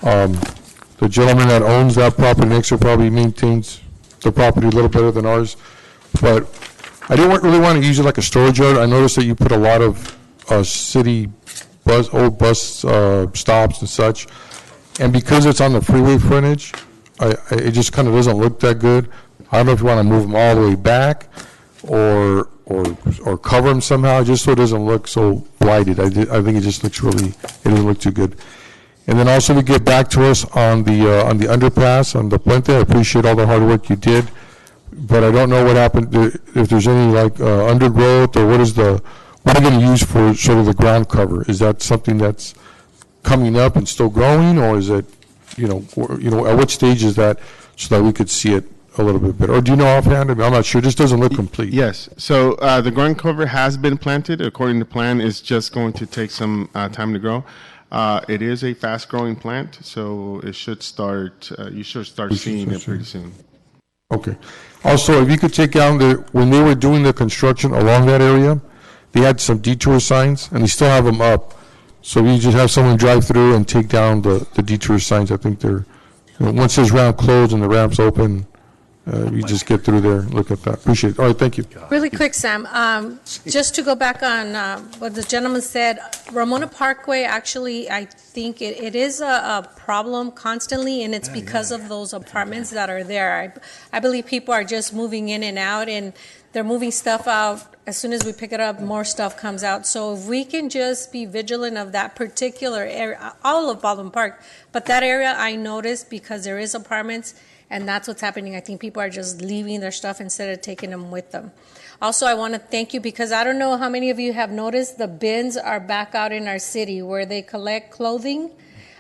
The gentleman that owns that property next to it probably maintains the property a little better than ours. But I didn't really want to use it like a storage yard. I noticed that you put a lot of city old bus stops and such. And because it's on the freeway frontage, it just kind of doesn't look that good. I don't know if you want to move them all the way back or cover them somehow, just so it doesn't look so blighted. I think it just looks it doesn't look too good. And then also to get back to us on the underpass, on the Puente, I appreciate all the hard work you did, but I don't know what happened, if there's any undergrowth, or what are you going to use for sort of the ground cover? Is that something that's coming up and still growing, or is it, at what stage is that, so that we could see it a little bit better? Or do you know offhand? I'm not sure. It just doesn't look complete. Yes. So the ground cover has been planted. According to plan, it's just going to take some time to grow. It is a fast-growing plant, so it should start. You should start seeing it pretty soon. Okay. Also, if you could take down when they were doing the construction along that area, they had some detour signs, and they still have them up. So you just have someone drive through and take down the detour signs. I think they're, once this ramp closed and the ramp's open, you just get through there and look at that. Appreciate it. All right, thank you. Really quick, Sam, just to go back on what the gentleman said, Ramona Parkway, actually, I think it is a problem constantly, and it's because of those apartments that are there. I believe people are just moving in and out, and they're moving stuff out. As soon as we pick it up, more stuff comes out. So if we can just be vigilant of that particular area, all of Baldwin Park, but that area I noticed, because there is apartments, And that's what's happening. I think people are just leaving their stuff instead of taking them with them. Also, I want to thank you because I don't know how many of you have noticed the bins are back out in our city where they collect clothing.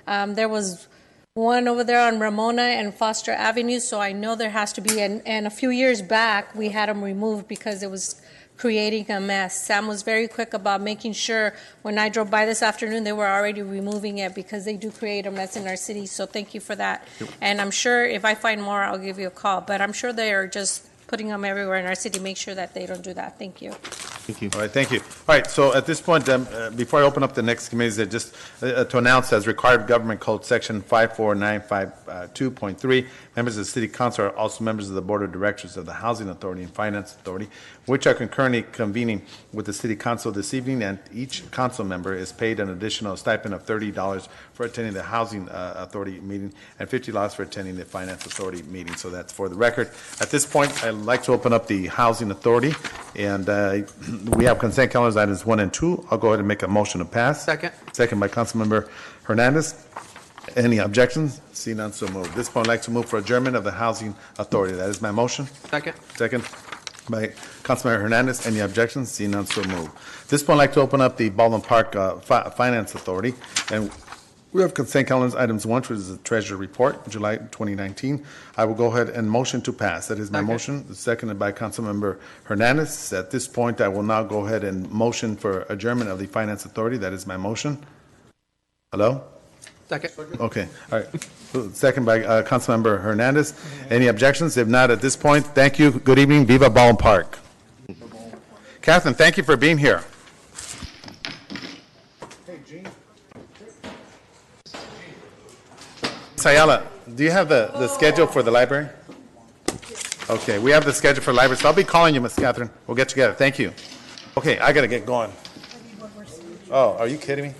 There was one over there on Ramona and Foster Avenue, so I know there has to be. And a few years back, we had them removed because it was creating a mess. Sam was very quick about making sure when I drove by this afternoon, they were already removing it because they do create a mess in our city. So thank you for that. And I'm sure if I find more, I'll give you a call. But I'm sure they are just putting them everywhere in our city. Make sure that they don't do that. Thank you. Thank you. All right, thank you. All right, so at this point, before I open up the next committee, just to announce as required Government Code Section 54952.3, members of the City Council are also members of the Board of Directors of the Housing Authority and Finance Authority, which are concurrently convening with the City Council this evening, and each council member is paid an additional stipend of $30 for attending the Housing Authority meeting and $50 for attending the Finance Authority meeting. So that's for the record. At this point, I'd like to open up the Housing Authority, and we have consent calendars items 1 and 2. I'll go ahead and make a motion to pass. Second. Second by Councilmember Hernandez. Any objections? See none, so moved. At this point, I'd like to move for adjournment of the Housing Authority. That is my motion. Second. Second by Councilmember Hernandez. Any objections? See none, so moved. At this point, I'd like to open up the Baldwin Park Finance Authority, and we have consent calendars items 1, which is the Treasurer Report, July 2019. I will go ahead and motion to pass. That is my motion. Seconded by Councilmember Hernandez. At this point, I will now go ahead and motion for adjournment of the Finance Authority. That is my motion. Hello? Second. Okay, all right. Second by Councilmember Hernandez. Any objections? If not, at this point, thank you. Good evening. Viva Baldwin Park. Catherine, thank you for being here. Sayala, do you have the schedule for the library? Okay, we have the schedule for the library, so I'll be calling you, Miss Catherine. We'll get together. Thank you. Okay, I got to get going. Oh, are you kidding me?